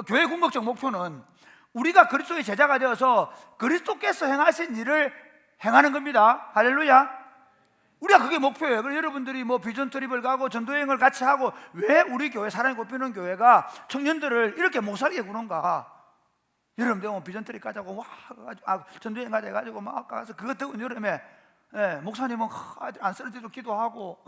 교회 궁극적 목표는 우리가 그리스도의 제자가 되어서 그리스도께서 행하신 일을 행하는 겁니다. 할렐루야. 우리가 그게 목표예요. 그래서 여러분들이 뭐 비전 트립을 가고 전도여행을 같이 하고 왜 우리 교회 사랑이 꼽히는 교회가 청년들을 이렇게 못 살게 구는가? 여러분들 뭐 비전 트립 가자고 전도여행 가자 해가지고 막 가서 그것 더운 여름에 목사님은 안 쓰러져도 기도하고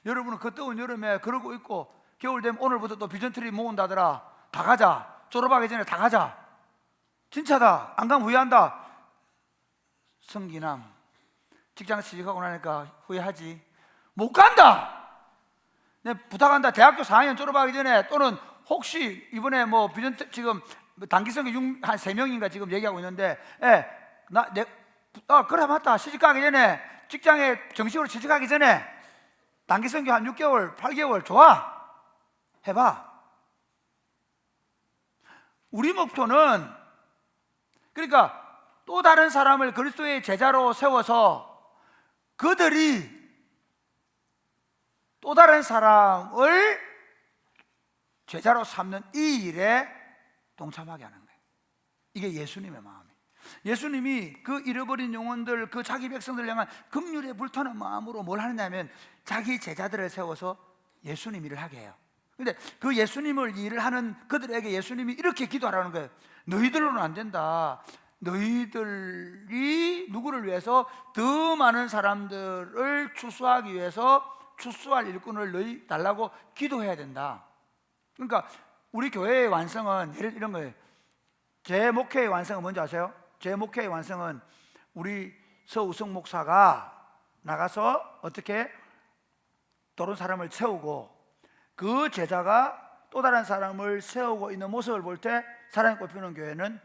여러분은 그 더운 여름에 그러고 있고 겨울 되면 오늘부터 또 비전 트립 모은다더라. 다 가자. 졸업하기 전에 다 가자. 진짜다. 안 가면 후회한다. 성기남 직장 취직하고 나니까 후회하지. 못 간다. 내 부탁한다. 대학교 4학년 졸업하기 전에 또는 혹시 이번에 뭐 비전 지금 단기성이 한 3명인가 지금 얘기하고 있는데 그래 맞다. 시집가기 전에 직장에 정식으로 취직하기 전에 단기성교 한 6개월 8개월 좋아. 해봐. 우리 목표는 그러니까 또 다른 사람을 그리스도의 제자로 세워서 그들이 또 다른 사람을 제자로 삼는 이 일에 동참하게 하는 거예요. 이게 예수님의 마음이에요. 예수님이 그 잃어버린 영혼들, 그 자기 백성들 향한 긍휼에 불타는 마음으로 뭘 하느냐면 자기 제자들을 세워서 예수님 일을 하게 해요. 근데 그 예수님을 일을 하는 그들에게 예수님이 이렇게 기도하라는 거예요. 너희들로는 안 된다. 너희들이 누구를 위해서? 더 많은 사람들을 추수하기 위해서 추수할 일꾼을 너희 달라고 기도해야 된다. 그러니까 우리 교회의 완성은 이런 거예요. 제 목회의 완성은 뭔지 아세요? 제 목회의 완성은 우리 서우성 목사가 나가서 어떻게 다른 사람을 세우고 그 제자가 또 다른 사람을 세우고 있는 모습을 볼 때 사랑이 꼽히는 교회는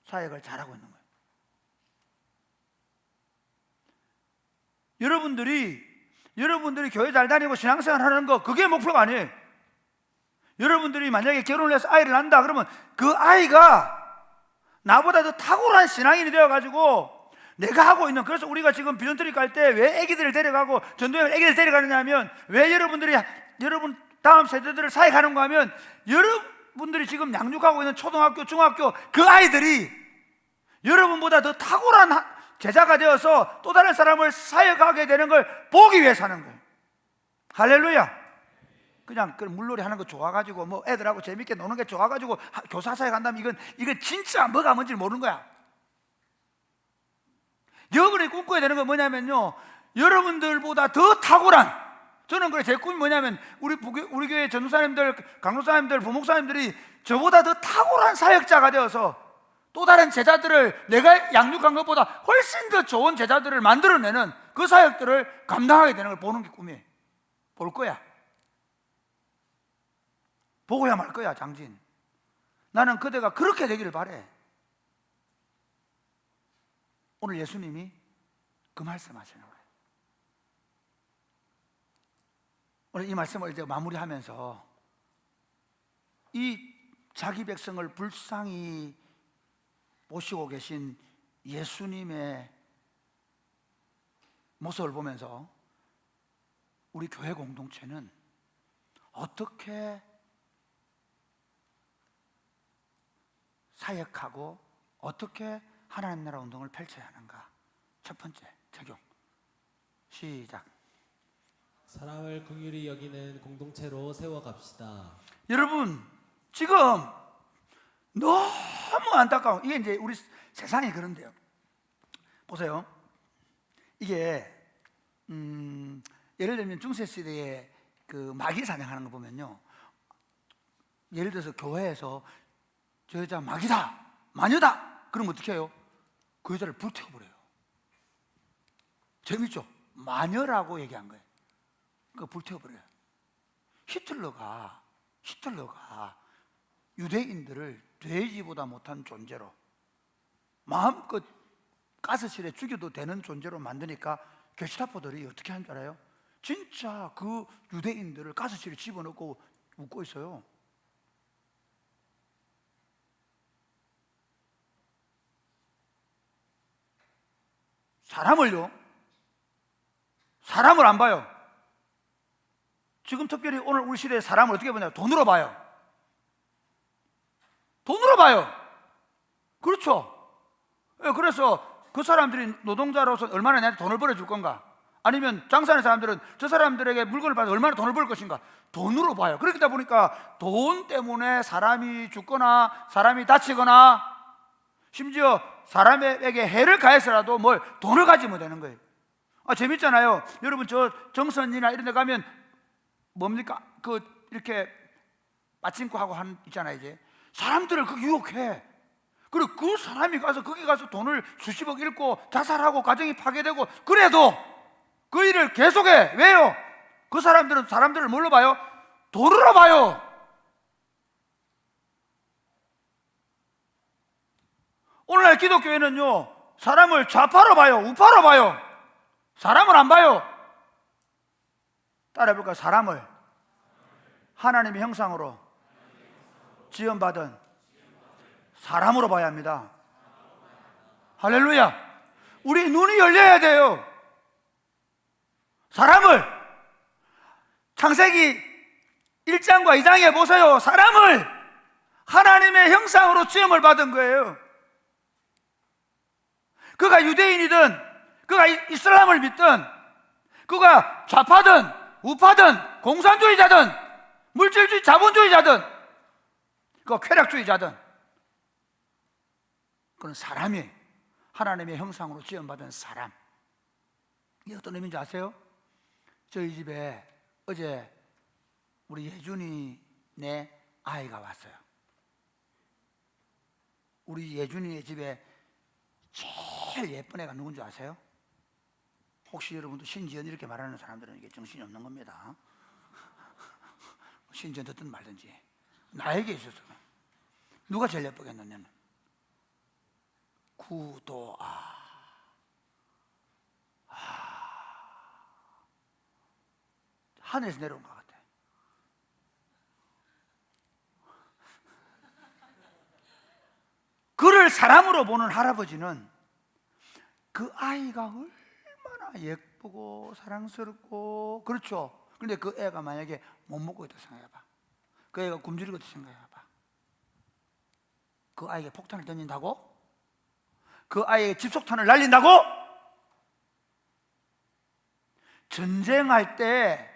사역을 잘하고 있는 거예요. 여러분들이 교회 잘 다니고 신앙생활 하는 거 그게 목표가 아니에요. 여러분들이 만약에 결혼을 해서 아이를 낳는다 그러면 그 아이가 나보다 더 탁월한 신앙인이 되어가지고 내가 하고 있는, 그래서 우리가 지금 비전트리 갈 때 왜 애기들을 데려가고 전도연을 애기들 데려가느냐 하면, 왜 여러분 다음 세대들을 사역하는가 하면, 여러분들이 지금 양육하고 있는 초등학교, 중학교 그 아이들이 여러분보다 더 탁월한 제자가 되어서 또 다른 사람을 사역하게 되는 걸 보기 위해 사는 거예요. 할렐루야. 그냥 그 물놀이 하는 거 좋아가지고 뭐 애들하고 재밌게 노는 게 좋아가지고 교사 사역한다면 이건 진짜 뭐가 뭔지 모르는 거야. 여러분이 꿈꿔야 되는 건 뭐냐면요, 여러분들보다 더 탁월한, 저는 그래, 제 꿈이 뭐냐면 우리 교회 전도사님들, 강도사님들, 부목사님들이 저보다 더 탁월한 사역자가 되어서 또 다른 제자들을, 내가 양육한 것보다 훨씬 더 좋은 제자들을 만들어내는 그 사역들을 감당하게 되는 걸 보는 게 꿈이에요. 볼 거야. 보고야 말 거야, 장진. 나는 그대가 그렇게 되기를 바래. 오늘 예수님이 그 말씀하시는 거예요. 오늘 이 말씀을 이제 마무리하면서, 이 자기 백성을 불쌍히 보시고 계신 예수님의 모습을 보면서 우리 교회 공동체는 어떻게 사역하고 어떻게 하나님 나라 운동을 펼쳐야 하는가? 첫 번째 적용. 시작. 사람을 긍휼히 여기는 공동체로 세워갑시다. 여러분, 지금 너무 안타까운, 이게 이제 우리 세상이 그런데요. 보세요. 이게 예를 들면 중세시대에 그 마귀 사냥하는 거 보면요, 예를 들어서 교회에서 저 여자 마귀다, 마녀다, 그러면 어떻게 해요? 그 여자를 불태워버려요. 재밌죠? 마녀라고 얘기한 거예요. 그거 불태워버려요. 히틀러가 유대인들을 돼지보다 못한 존재로, 마음껏 가스실에 죽여도 되는 존재로 만드니까 게시타포들이 어떻게 한 줄 알아요? 진짜 그 유대인들을 가스실에 집어넣고 웃고 있어요. 사람을 안 봐요. 지금 특별히 오늘 우리 시대에 사람을 어떻게 보냐? 돈으로 봐요. 그렇죠? 그래서 그 사람들이 노동자로서 얼마나 내한테 돈을 벌어줄 건가? 아니면 장사하는 사람들은 저 사람들에게 물건을 받아 얼마나 돈을 벌 것인가? 돈으로 봐요. 그렇다 보니까 돈 때문에 사람이 죽거나 사람이 다치거나 심지어 사람에게 해를 가해서라도 뭘 돈을 가지면 되는 거예요. 재밌잖아요. 여러분, 저 정선이나 이런 데 가면 뭡니까? 이렇게 마침고 하고 있잖아요. 이제 사람들을 그 유혹해. 그리고 그 사람이 거기 가서 돈을 수십억 잃고 자살하고 가정이 파괴되고, 그래도 그 일을 계속해. 왜요? 그 사람들은 사람들을 뭘로 봐요? 돈으로 봐요. 오늘날 기독교회는요, 사람을 좌파로 봐요, 우파로 봐요. 사람을 안 봐요. 따라해볼까요? 사람을 하나님의 형상으로 지음받은 사람으로 봐야 합니다. 할렐루야. 우리 눈이 열려야 돼요. 사람을, 창세기 1장과 2장에 보세요. 사람을 하나님의 형상으로 지음을 받은 거예요. 그가 유대인이든 그가 이슬람을 믿든 그가 좌파든 우파든 공산주의자든 물질주의 자본주의자든 그가 쾌락주의자든, 그건 사람이 하나님의 형상으로 지음받은 사람. 이게 어떤 의미인지 아세요? 저희 집에 어제 우리 예준이네 아이가 왔어요. 우리 예준이네 집에 제일 예쁜 애가 누군지 아세요? 혹시 여러분도 신지연 이렇게 말하는 사람들은 이게 정신이 없는 겁니다. 신지연 듣든 말든지. 나에게 있어서 누가 제일 예쁘겠느냐면 구도아. 하늘에서 내려온 것 같아. 그를 사람으로 보는 할아버지는 그 아이가 얼마나 예쁘고 사랑스럽고, 그렇죠? 근데 그 애가 만약에 못 먹고 있다 생각해봐. 그 애가 굶주리고 있다 생각해봐. 그 아이에게 폭탄을 던진다고? 그 아이에게 집속탄을 날린다고? 전쟁할 때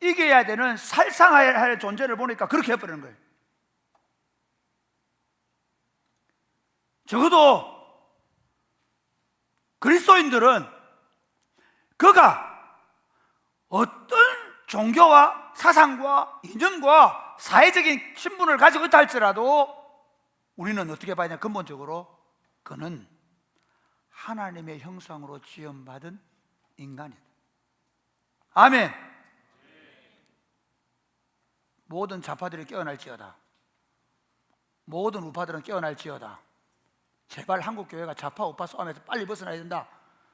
이겨야 되는 살상해야 할 존재를 보니까 그렇게 해버리는 거예요. 적어도 그리스도인들은 그가 어떤 종교와 사상과 이념과 사회적인 신분을 가지고 있다 할지라도 우리는 어떻게 봐야 되냐? 근본적으로 그는 하나님의 형상으로 지음받은 인간이다. 아멘. 모든 좌파들이 깨어날지어다. 모든 우파들은 깨어날지어다. 제발 한국교회가 좌파 우파 싸움에서 빨리 벗어나야 된다.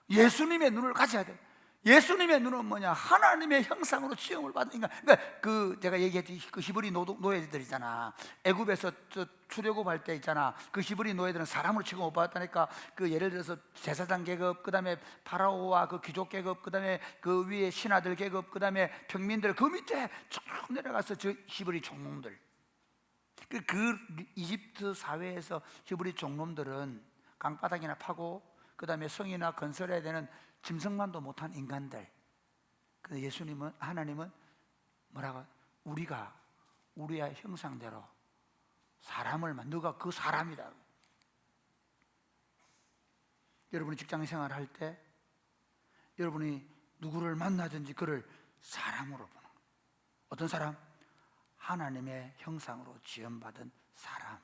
예수님의 눈을 가져야 돼. 예수님의 눈은 뭐냐? 하나님의 형상으로 지음을 받은 인간. 그러니까 제가 얘기했지, 그 히브리 노예들 있잖아. 애굽에서 출애굽할 때 있잖아. 그 히브리 노예들은 사람으로 취급 못 받았다니까. 그 예를 들어서 제사장 계급, 그 다음에 파라오와 그 귀족 계급, 그 다음에 그 위에 신하들 계급, 그 다음에 평민들, 그 밑에 쭉 내려가서 저 히브리 종놈들. 그 이집트 사회에서 히브리 종놈들은 강바닥이나 파고, 그 다음에 성이나 건설해야 되는 짐승만도 못한 인간들. 근데 예수님은, 하나님은 뭐라고? 우리가 우리의 형상대로 사람을 누가 그 사람이다. 여러분이 직장 생활할 때 여러분이 누구를 만나든지 그를 사람으로 보는 거예요. 어떤 사람? 하나님의 형상으로 지음받은 사람.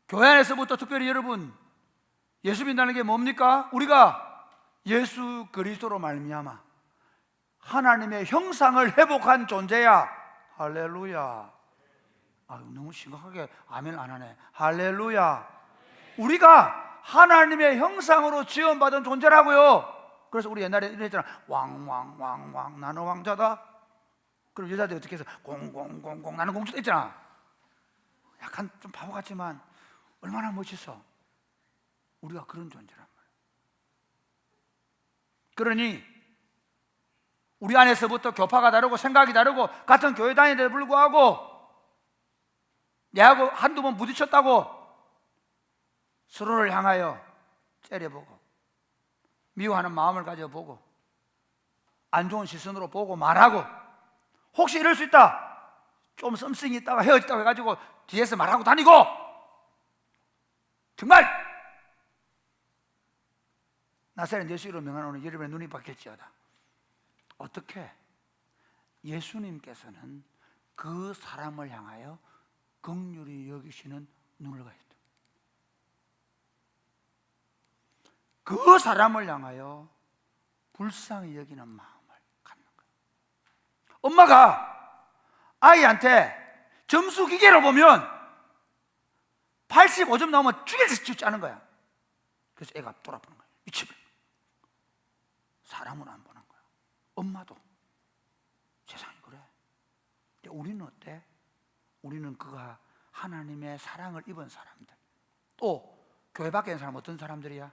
교회 안에서부터 특별히 여러분, 예수 믿는다는 게 뭡니까? 우리가 예수 그리스도로 말미암아 하나님의 형상을 회복한 존재야. 할렐루야. 너무 심각하게 아멘 안 하네. 할렐루야. 우리가 하나님의 형상으로 지음받은 존재라고요. 그래서 우리 옛날에 이랬잖아. 왕왕왕왕 나는 왕자다. 그럼 여자들이 어떻게 해서 공공공공 나는 공주다 했잖아. 약간 좀 바보 같지만 얼마나 멋있어. 우리가 그런 존재란 말이에요. 그러니 우리 안에서부터 교파가 다르고 생각이 다르고 같은 교회 다니는데도 불구하고 내하고 한두 번 부딪혔다고 서로를 향하여 째려보고 미워하는 마음을 가져보고 안 좋은 시선으로 보고 말하고, 혹시 이럴 수 있다, 좀 썸씽이 있다가 헤어졌다고 해가지고 뒤에서 말하고 다니고, 정말 나사렛 예수로 명하노니 여러분의 눈이 바뀔지어다. 어떻게? 예수님께서는 그 사람을 향하여 긍휼히 여기시는 눈을 가졌다. 그 사람을 향하여 불쌍히 여기는 마음을 갖는 거예요. 엄마가 아이한테 점수 기계로 보면 85점 나오면 죽지 않은 거야. 그래서 애가 돌아보는 거야. 미치버려. 사람은 안 보는 거야. 엄마도. 세상이 그래. 근데 우리는 어때? 우리는 그가 하나님의 사랑을 입은 사람들. 또 교회 밖에 있는 사람은 어떤 사람들이야?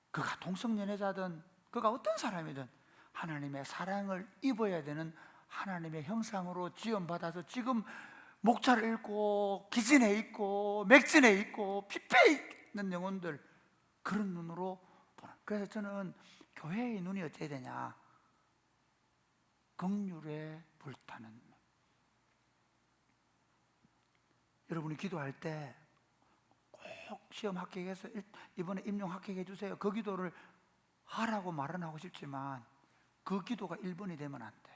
그가 동성연애자든 그가 어떤 사람이든 하나님의 사랑을 입어야 되는 하나님의 형상으로 지음받아서 지금 목차를 잃고 기진해 있고 맥진해 있고 피폐해 있는 영혼들, 그런 눈으로 보는. 그래서 저는 교회의 눈이 어떻게 되냐? 긍휼에 불타는 눈. 여러분이 기도할 때 꼭 시험 합격해서 이번에 임용 합격해 주세요, 그 기도를 하라고 말은 하고 싶지만 그 기도가 1번이 되면 안 돼.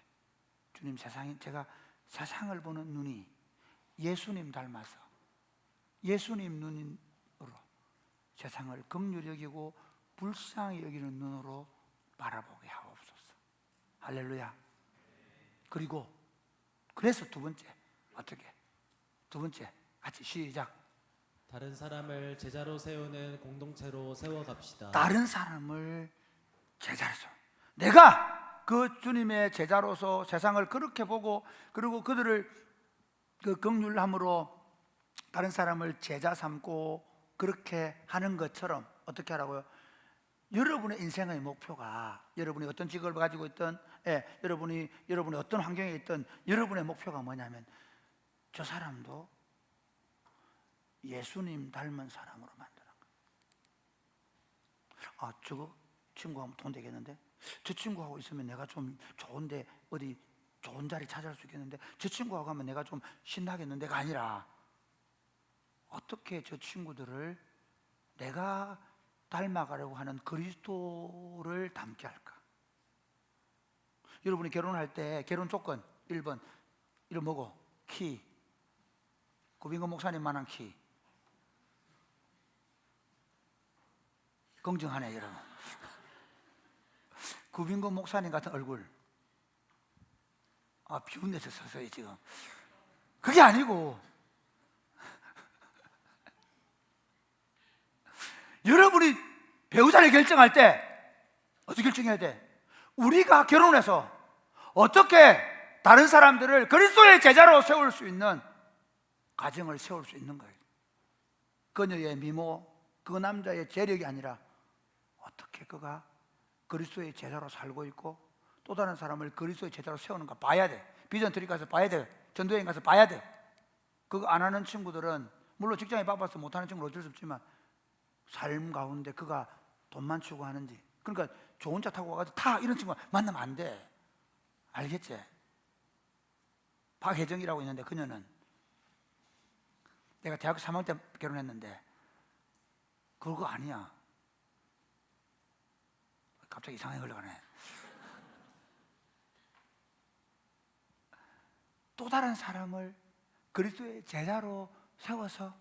주님, 제가 세상을 보는 눈이 예수님 닮아서 예수님 눈으로 세상을 긍휼히 여기고 불쌍히 여기는 눈으로 바라보게 하옵소서. 할렐루야. 그리고 그래서 두 번째, 어떻게? 두 번째 같이 시작. 다른 사람을 제자로 세우는 공동체로 세워갑시다. 다른 사람을 제자로서, 내가 그 주님의 제자로서 세상을 그렇게 보고, 그리고 그들을 그 긍휼함으로 다른 사람을 제자 삼고 그렇게 하는 것처럼 어떻게 하라고요? 여러분의 인생의 목표가, 여러분이 어떤 직업을 가지고 있든, 여러분이 어떤 환경에 있든 여러분의 목표가 뭐냐면 저 사람도 예수님 닮은 사람으로 만드는 거예요. 저거 친구하고 돈 되겠는데? 저 친구하고 있으면 내가 좀 좋은데, 어디 좋은 자리 찾아갈 수 있겠는데, 저 친구하고 하면 내가 좀 신나겠는데가 아니라 어떻게 저 친구들을 내가 닮아가려고 하는 그리스도를 닮게 할까? 여러분이 결혼할 때 결혼 조건 1번 이름 뭐고? 키. 구빈건 목사님만한 키. 긍정하네 여러분. 구빈건 목사님 같은 얼굴. 비운 데서 서서히 지금. 그게 아니고 여러분이 배우자를 결정할 때 어떻게 결정해야 돼? 우리가 결혼해서 어떻게 다른 사람들을 그리스도의 제자로 세울 수 있는 가정을 세울 수 있는 거예요. 그녀의 미모, 그 남자의 재력이 아니라 어떻게 그가 그리스도의 제자로 살고 있고 또 다른 사람을 그리스도의 제자로 세우는가 봐야 돼. 비전 트리 가서 봐야 돼. 전도여행 가서 봐야 돼. 그거 안 하는 친구들은 물론 직장에 바빠서 못하는 친구는 어쩔 수 없지만 삶 가운데 그가 돈만 추구하는지, 그러니까 좋은 차 타고 와가지고 타 이런 친구 만나면 안 돼. 알겠지? 박혜정이라고 있는데 그녀는 내가 대학교 3학년 때 결혼했는데 그거 아니야. 갑자기 이상하게 흘러가네. 또 다른 사람을 그리스도의 제자로 세워서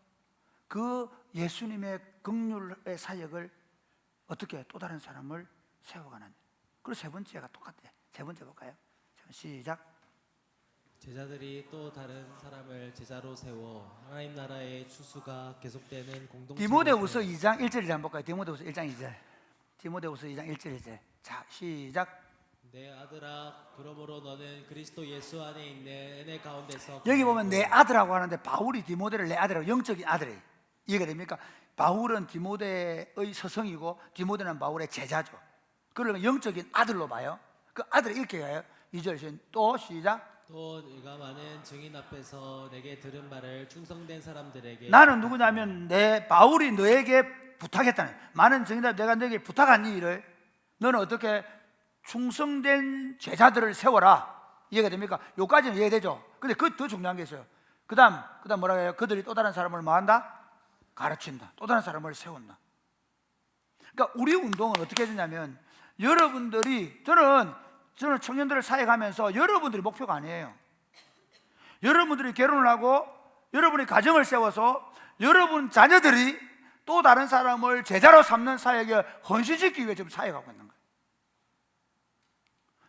그 예수님의 긍휼의 사역을 어떻게 또 다른 사람을 세워가는. 그리고 세 번째가 똑같아. 세 번째 볼까요? 시작. 제자들이 또 다른 사람을 제자로 세워 하나님 나라의 추수가 계속되는 공동체. 디모데후서 2장 1절 한번 볼까요? 디모데후서 1장 2절. 디모데후서 2장 1절 2절. 자, 시작. 내 아들아, 그러므로 너는 그리스도 예수 안에 있는 은혜 가운데서 여기 보면 내 아들하고 하는데 바울이 디모데를 내 아들이라고, 영적인 아들이에요. 이해가 됩니까? 바울은 디모데의 서성이고 디모데는 바울의 제자죠. 그러면 영적인 아들로 봐요. 그 아들을 이렇게 가요. 2절 또 시작. 또 네가 많은 증인 앞에서 내게 들은 말을 충성된 사람들에게. 나는 누구냐면 내 바울이 너에게 부탁했다는, 많은 증인들 내가 너에게 부탁한 이 일을 너는 어떻게 충성된 제자들을 세워라. 이해가 됩니까? 요까지는 이해되죠. 근데 그 더 중요한 게 있어요. 그 다음 뭐라고 해요? 그들이 또 다른 사람을 뭐 한다? 가르친다. 또 다른 사람을 세운다. 그러니까 우리 운동은 어떻게 되냐면 여러분들이, 저는 청년들을 사역하면서 여러분들이 목표가 아니에요. 여러분들이 결혼을 하고 여러분이 가정을 세워서 여러분 자녀들이 또 다른 사람을 제자로 삼는 사역에 헌신시키기 위해 지금 사역하고 있는 거예요.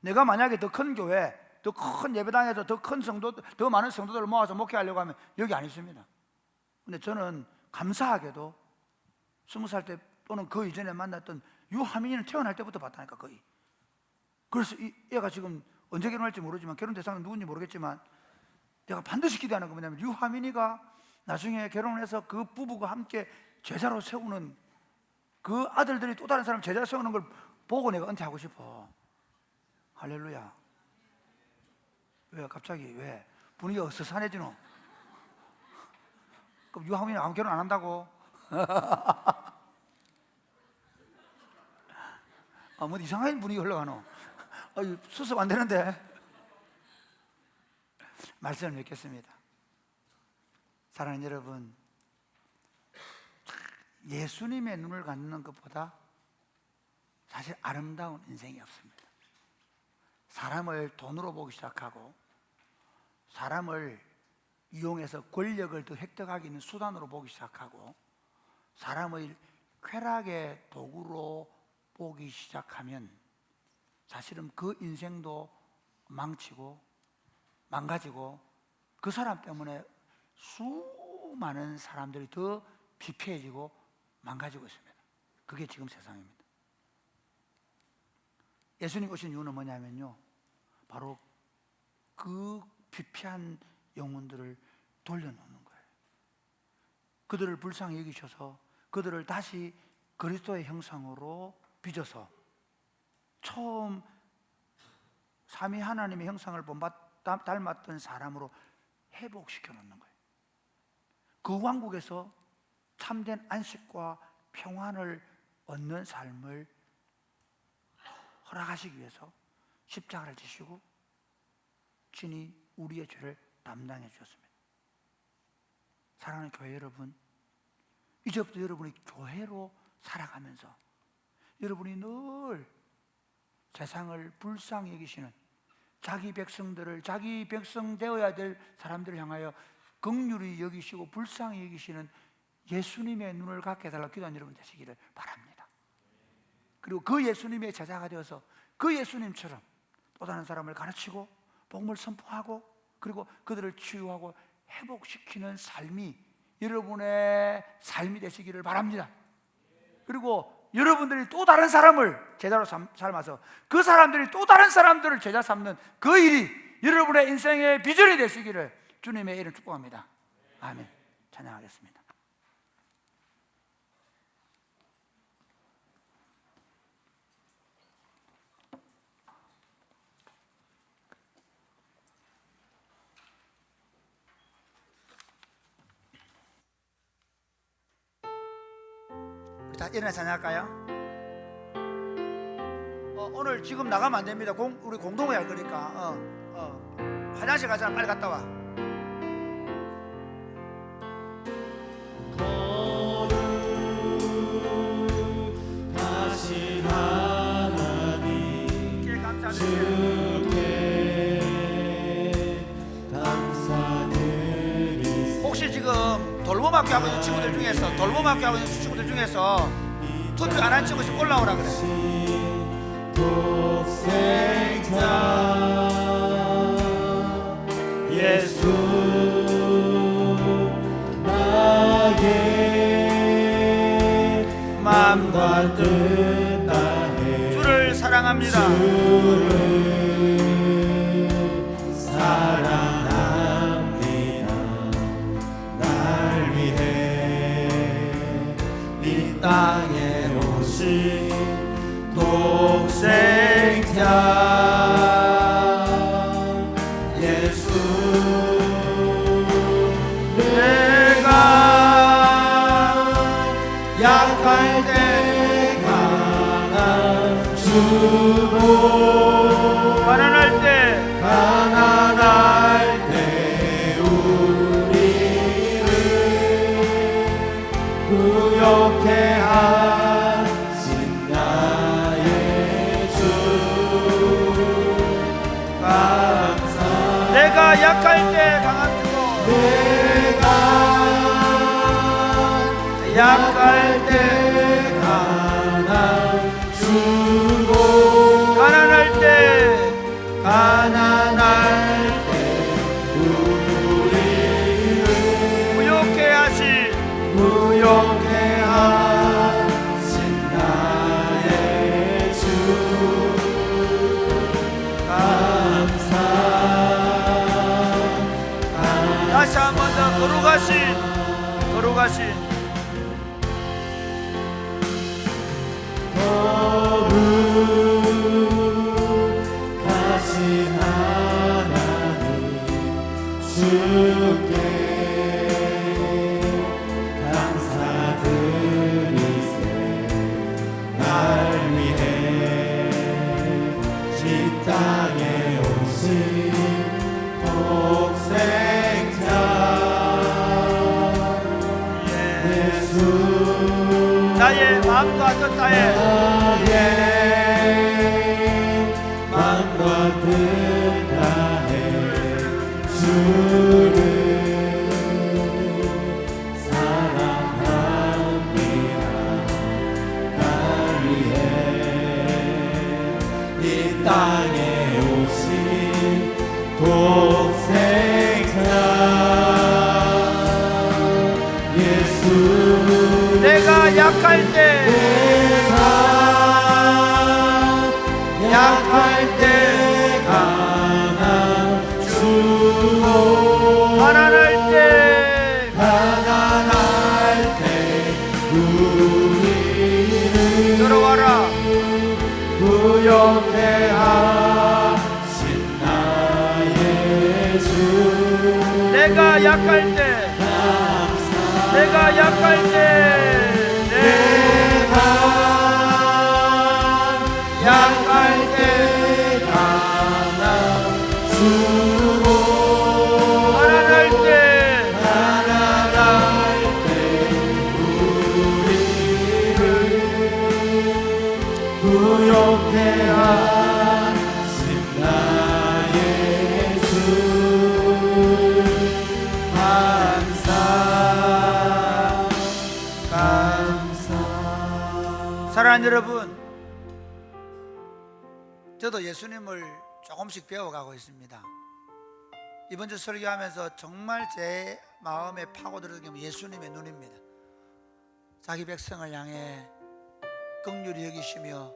내가 만약에 더 큰 교회, 더 큰 예배당에서 더 큰 성도, 더 많은 성도들을 모아서 목회하려고 하면 여기 안 있습니다. 근데 저는 감사하게도 20살 때 또는 그 이전에 만났던 유하민이는 태어날 때부터 봤다니까, 거의. 그래서 이 애가 지금 언제 결혼할지 모르지만, 결혼 대상은 누군지 모르겠지만 내가 반드시 기대하는 건 뭐냐면 유하민이가 나중에 결혼해서 그 부부가 함께 제자로 세우는, 그 아들들이 또 다른 사람 제자로 세우는 걸 보고 내가 은퇴하고 싶어. 할렐루야. 왜 갑자기 왜 분위기가 어수선해지노? 그럼 유하민이 아무 결혼 안 한다고? 뭐 이상한 분위기 흘러가노? 수습 안 되는데. 말씀을 맺겠습니다. 사랑하는 여러분, 예수님의 눈을 갖는 것보다 사실 아름다운 인생이 없습니다. 사람을 돈으로 보기 시작하고 사람을 이용해서 권력을 더 획득하기 있는 수단으로 보기 시작하고 사람의 쾌락의 도구로 보기 시작하면 사실은 그 인생도 망가지고 그 사람 때문에 수많은 사람들이 더 피폐해지고 망가지고 있습니다. 그게 지금 세상입니다. 예수님 오신 이유는 뭐냐면요, 바로 그 피폐한 영혼들을 돌려놓는 거예요. 그들을 불쌍히 여기셔서 그들을 다시 그리스도의 형상으로 빚어서 처음 삼위 하나님의 형상을 닮았던 사람으로 회복시켜 놓는 거예요. 그 왕국에서 참된 안식과 평안을 얻는 삶을 허락하시기 위해서 십자가를 지시고 친히 우리의 죄를 담당해 주셨습니다. 사랑하는 교회 여러분, 이제부터 여러분이 교회로 살아가면서 여러분이 늘 세상을 불쌍히 여기시는 자기 백성들을, 자기 백성 되어야 될 사람들을 향하여 긍휼히 여기시고 불쌍히 여기시는 예수님의 눈을 갖게 해달라고 기도하는 여러분 되시기를 바랍니다. 그리고 그 예수님의 제자가 되어서 그 예수님처럼 또 다른 사람을 가르치고 복음을 선포하고 그리고 그들을 치유하고 회복시키는 삶이 여러분의 삶이 되시기를 바랍니다. 그리고 여러분들이 또 다른 사람을 제자로 삼아서 그 사람들이 또 다른 사람들을 제자 삼는 그 일이 여러분의 인생의 비전이 되시기를 주님의 이름 축복합니다. 아멘. 찬양하겠습니다. 자, 일어나 찬양할까요? 오늘 지금 나가면 안 됩니다. 우리 공동회 할 거니까 화장실 가자. 빨리 갔다 와. 거룩하신 하나님 주께 감사드립니다. 혹시 지금 돌봄학교 하고 있는 친구들 중에서 투표 안 한 친구 있으면 올라오라 그래. 독생자 예수 나의 맘과 뜻 다해 주를 사랑합니다. 사랑합니다. 날 위해 이 땅에 오신 독생자 예수 내가 약할 때 강한 주고 가난할 때 우리를 구역해 하신 나의 주 감사 내가 약할 때 강한 주고 내가 약할 때 강한 주고 가난할 때 우리를 무욕해 하신 나의 주 감사 다시 한 번 더 거룩하신 거룩하신 하나님 주께 감사드리세 날 위해 이 땅에 오신 독생자 예수 나의 마음과 뜻 다해 마음과 뜻 다해 주를 사랑합니다. 날 위해 이 땅에 오신 독생자 예수 내가 약할 때 강한 주고 가난할 때 우리를 내가 약할 때 내가 약할 때 내가 약할 때 주고 가난할 때 부욕해 하신 나의 주 감사 사랑하는 여러분, 저도 예수님을 조금씩 배워가고 있습니다. 이번 주 설교하면서 정말 제 마음에 파고들었던 게 예수님의 눈입니다. 자기 백성을 향해 긍휼히 여기시며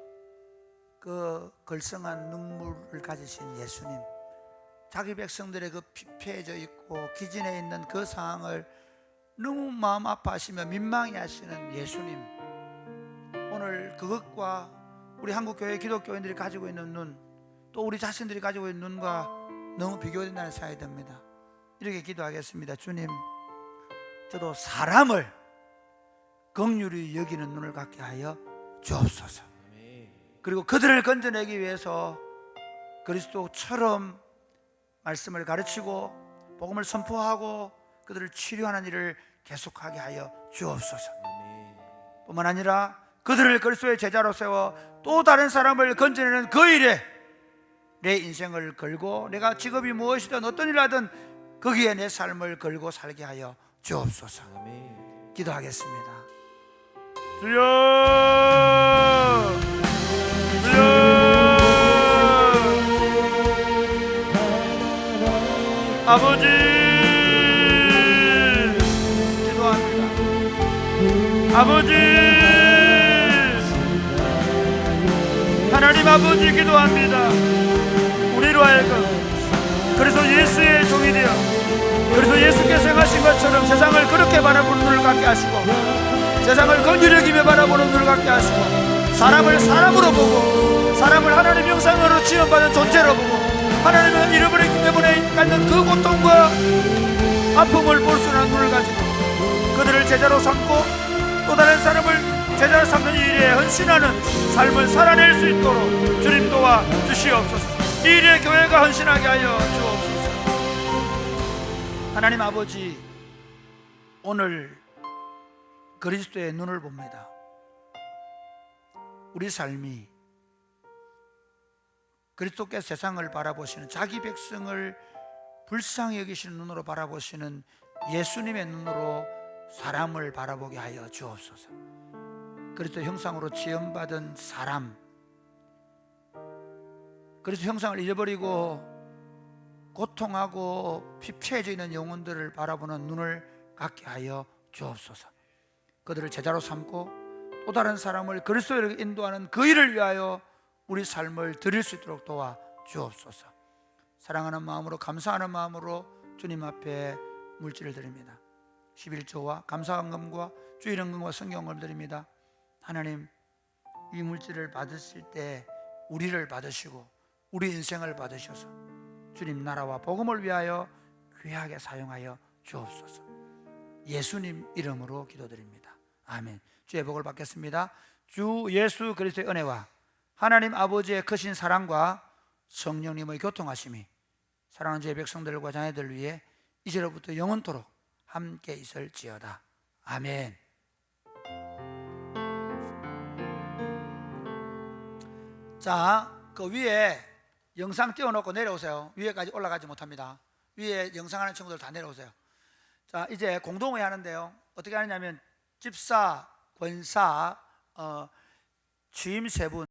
그 걸성한 눈물을 가지신 예수님, 자기 백성들의 그 피폐해져 있고 기진해 있는 그 상황을 너무 마음 아파하시며 민망해 하시는 예수님, 오늘 그것과 우리 한국교회 기독교인들이 가지고 있는 눈, 또 우리 자신들이 가지고 있는 눈과 너무 비교된다는 생각이 듭니다. 이렇게 기도하겠습니다. 주님, 저도 사람을 긍휼히 여기는 눈을 갖게 하여 주옵소서. 그리고 그들을 건져내기 위해서 그리스도처럼 말씀을 가르치고 복음을 선포하고 그들을 치료하는 일을 계속하게 하여 주옵소서. 뿐만 아니라 그들을 그리스도의 제자로 세워 또 다른 사람을 건져내는 그 일에 내 인생을 걸고 내가 직업이 무엇이든 어떤 일을 하든 거기에 내 삶을 걸고 살게 하여 주옵소서. 기도하겠습니다. 주여, 주여, 아버지 기도합니다. 아버지, 하나님 아버지 기도합니다. 우리로 하여금 그래서 예수의 종이 되어 그래서 예수께서 행하신 것처럼 세상을 그렇게 바라보는 눈을 갖게 하시고 세상을 긍휼히 여기며 바라보는 눈을 갖게 하시고 사람을 사람으로 보고 사람을 하나님 형상으로 지음받은 존재로 보고 하나님의 잃어버리기 때문에 갖는 그 고통과 아픔을 볼 수 있는 눈을 가지고 그들을 제자로 삼고 또 다른 사람을 제자로 삼는 일에 헌신하는 삶을 살아낼 수 있도록 주님 도와 주시옵소서. 이 일에 교회가 헌신하게 하여 주옵소서. 하나님 아버지, 오늘 그리스도의 눈을 봅니다. 우리 삶이 그리스도께서 세상을 바라보시는, 자기 백성을 불쌍히 여기시는 눈으로 바라보시는 예수님의 눈으로 사람을 바라보게 하여 주옵소서. 그리스도 형상으로 지음받은 사람, 그리스도 형상을 잃어버리고 고통하고 피폐해져 있는 영혼들을 바라보는 눈을 갖게 하여 주옵소서. 그들을 제자로 삼고 또 다른 사람을 그리스도로 인도하는 그 일을 위하여 우리 삶을 드릴 수 있도록 도와 주옵소서. 사랑하는 마음으로, 감사하는 마음으로 주님 앞에 물질을 드립니다. 11조와 감사헌금과 주일헌금과 성경을 드립니다. 하나님, 이 물질을 받으실 때 우리를 받으시고 우리 인생을 받으셔서 주님 나라와 복음을 위하여 귀하게 사용하여 주옵소서. 예수님 이름으로 기도드립니다. 아멘. 주의 복을 받겠습니다. 주 예수 그리스도의 은혜와 하나님 아버지의 크신 사랑과 성령님의 교통하심이 사랑하는 주의 백성들과 자녀들 위해 이제로부터 영원토록 함께 있을지어다. 아멘. 자, 그 위에 영상 띄워놓고 내려오세요. 위에까지 올라가지 못합니다. 위에 영상하는 친구들 다 내려오세요. 자, 이제 공동회 하는데요. 어떻게 하느냐면 집사, 권사, 취임 세 분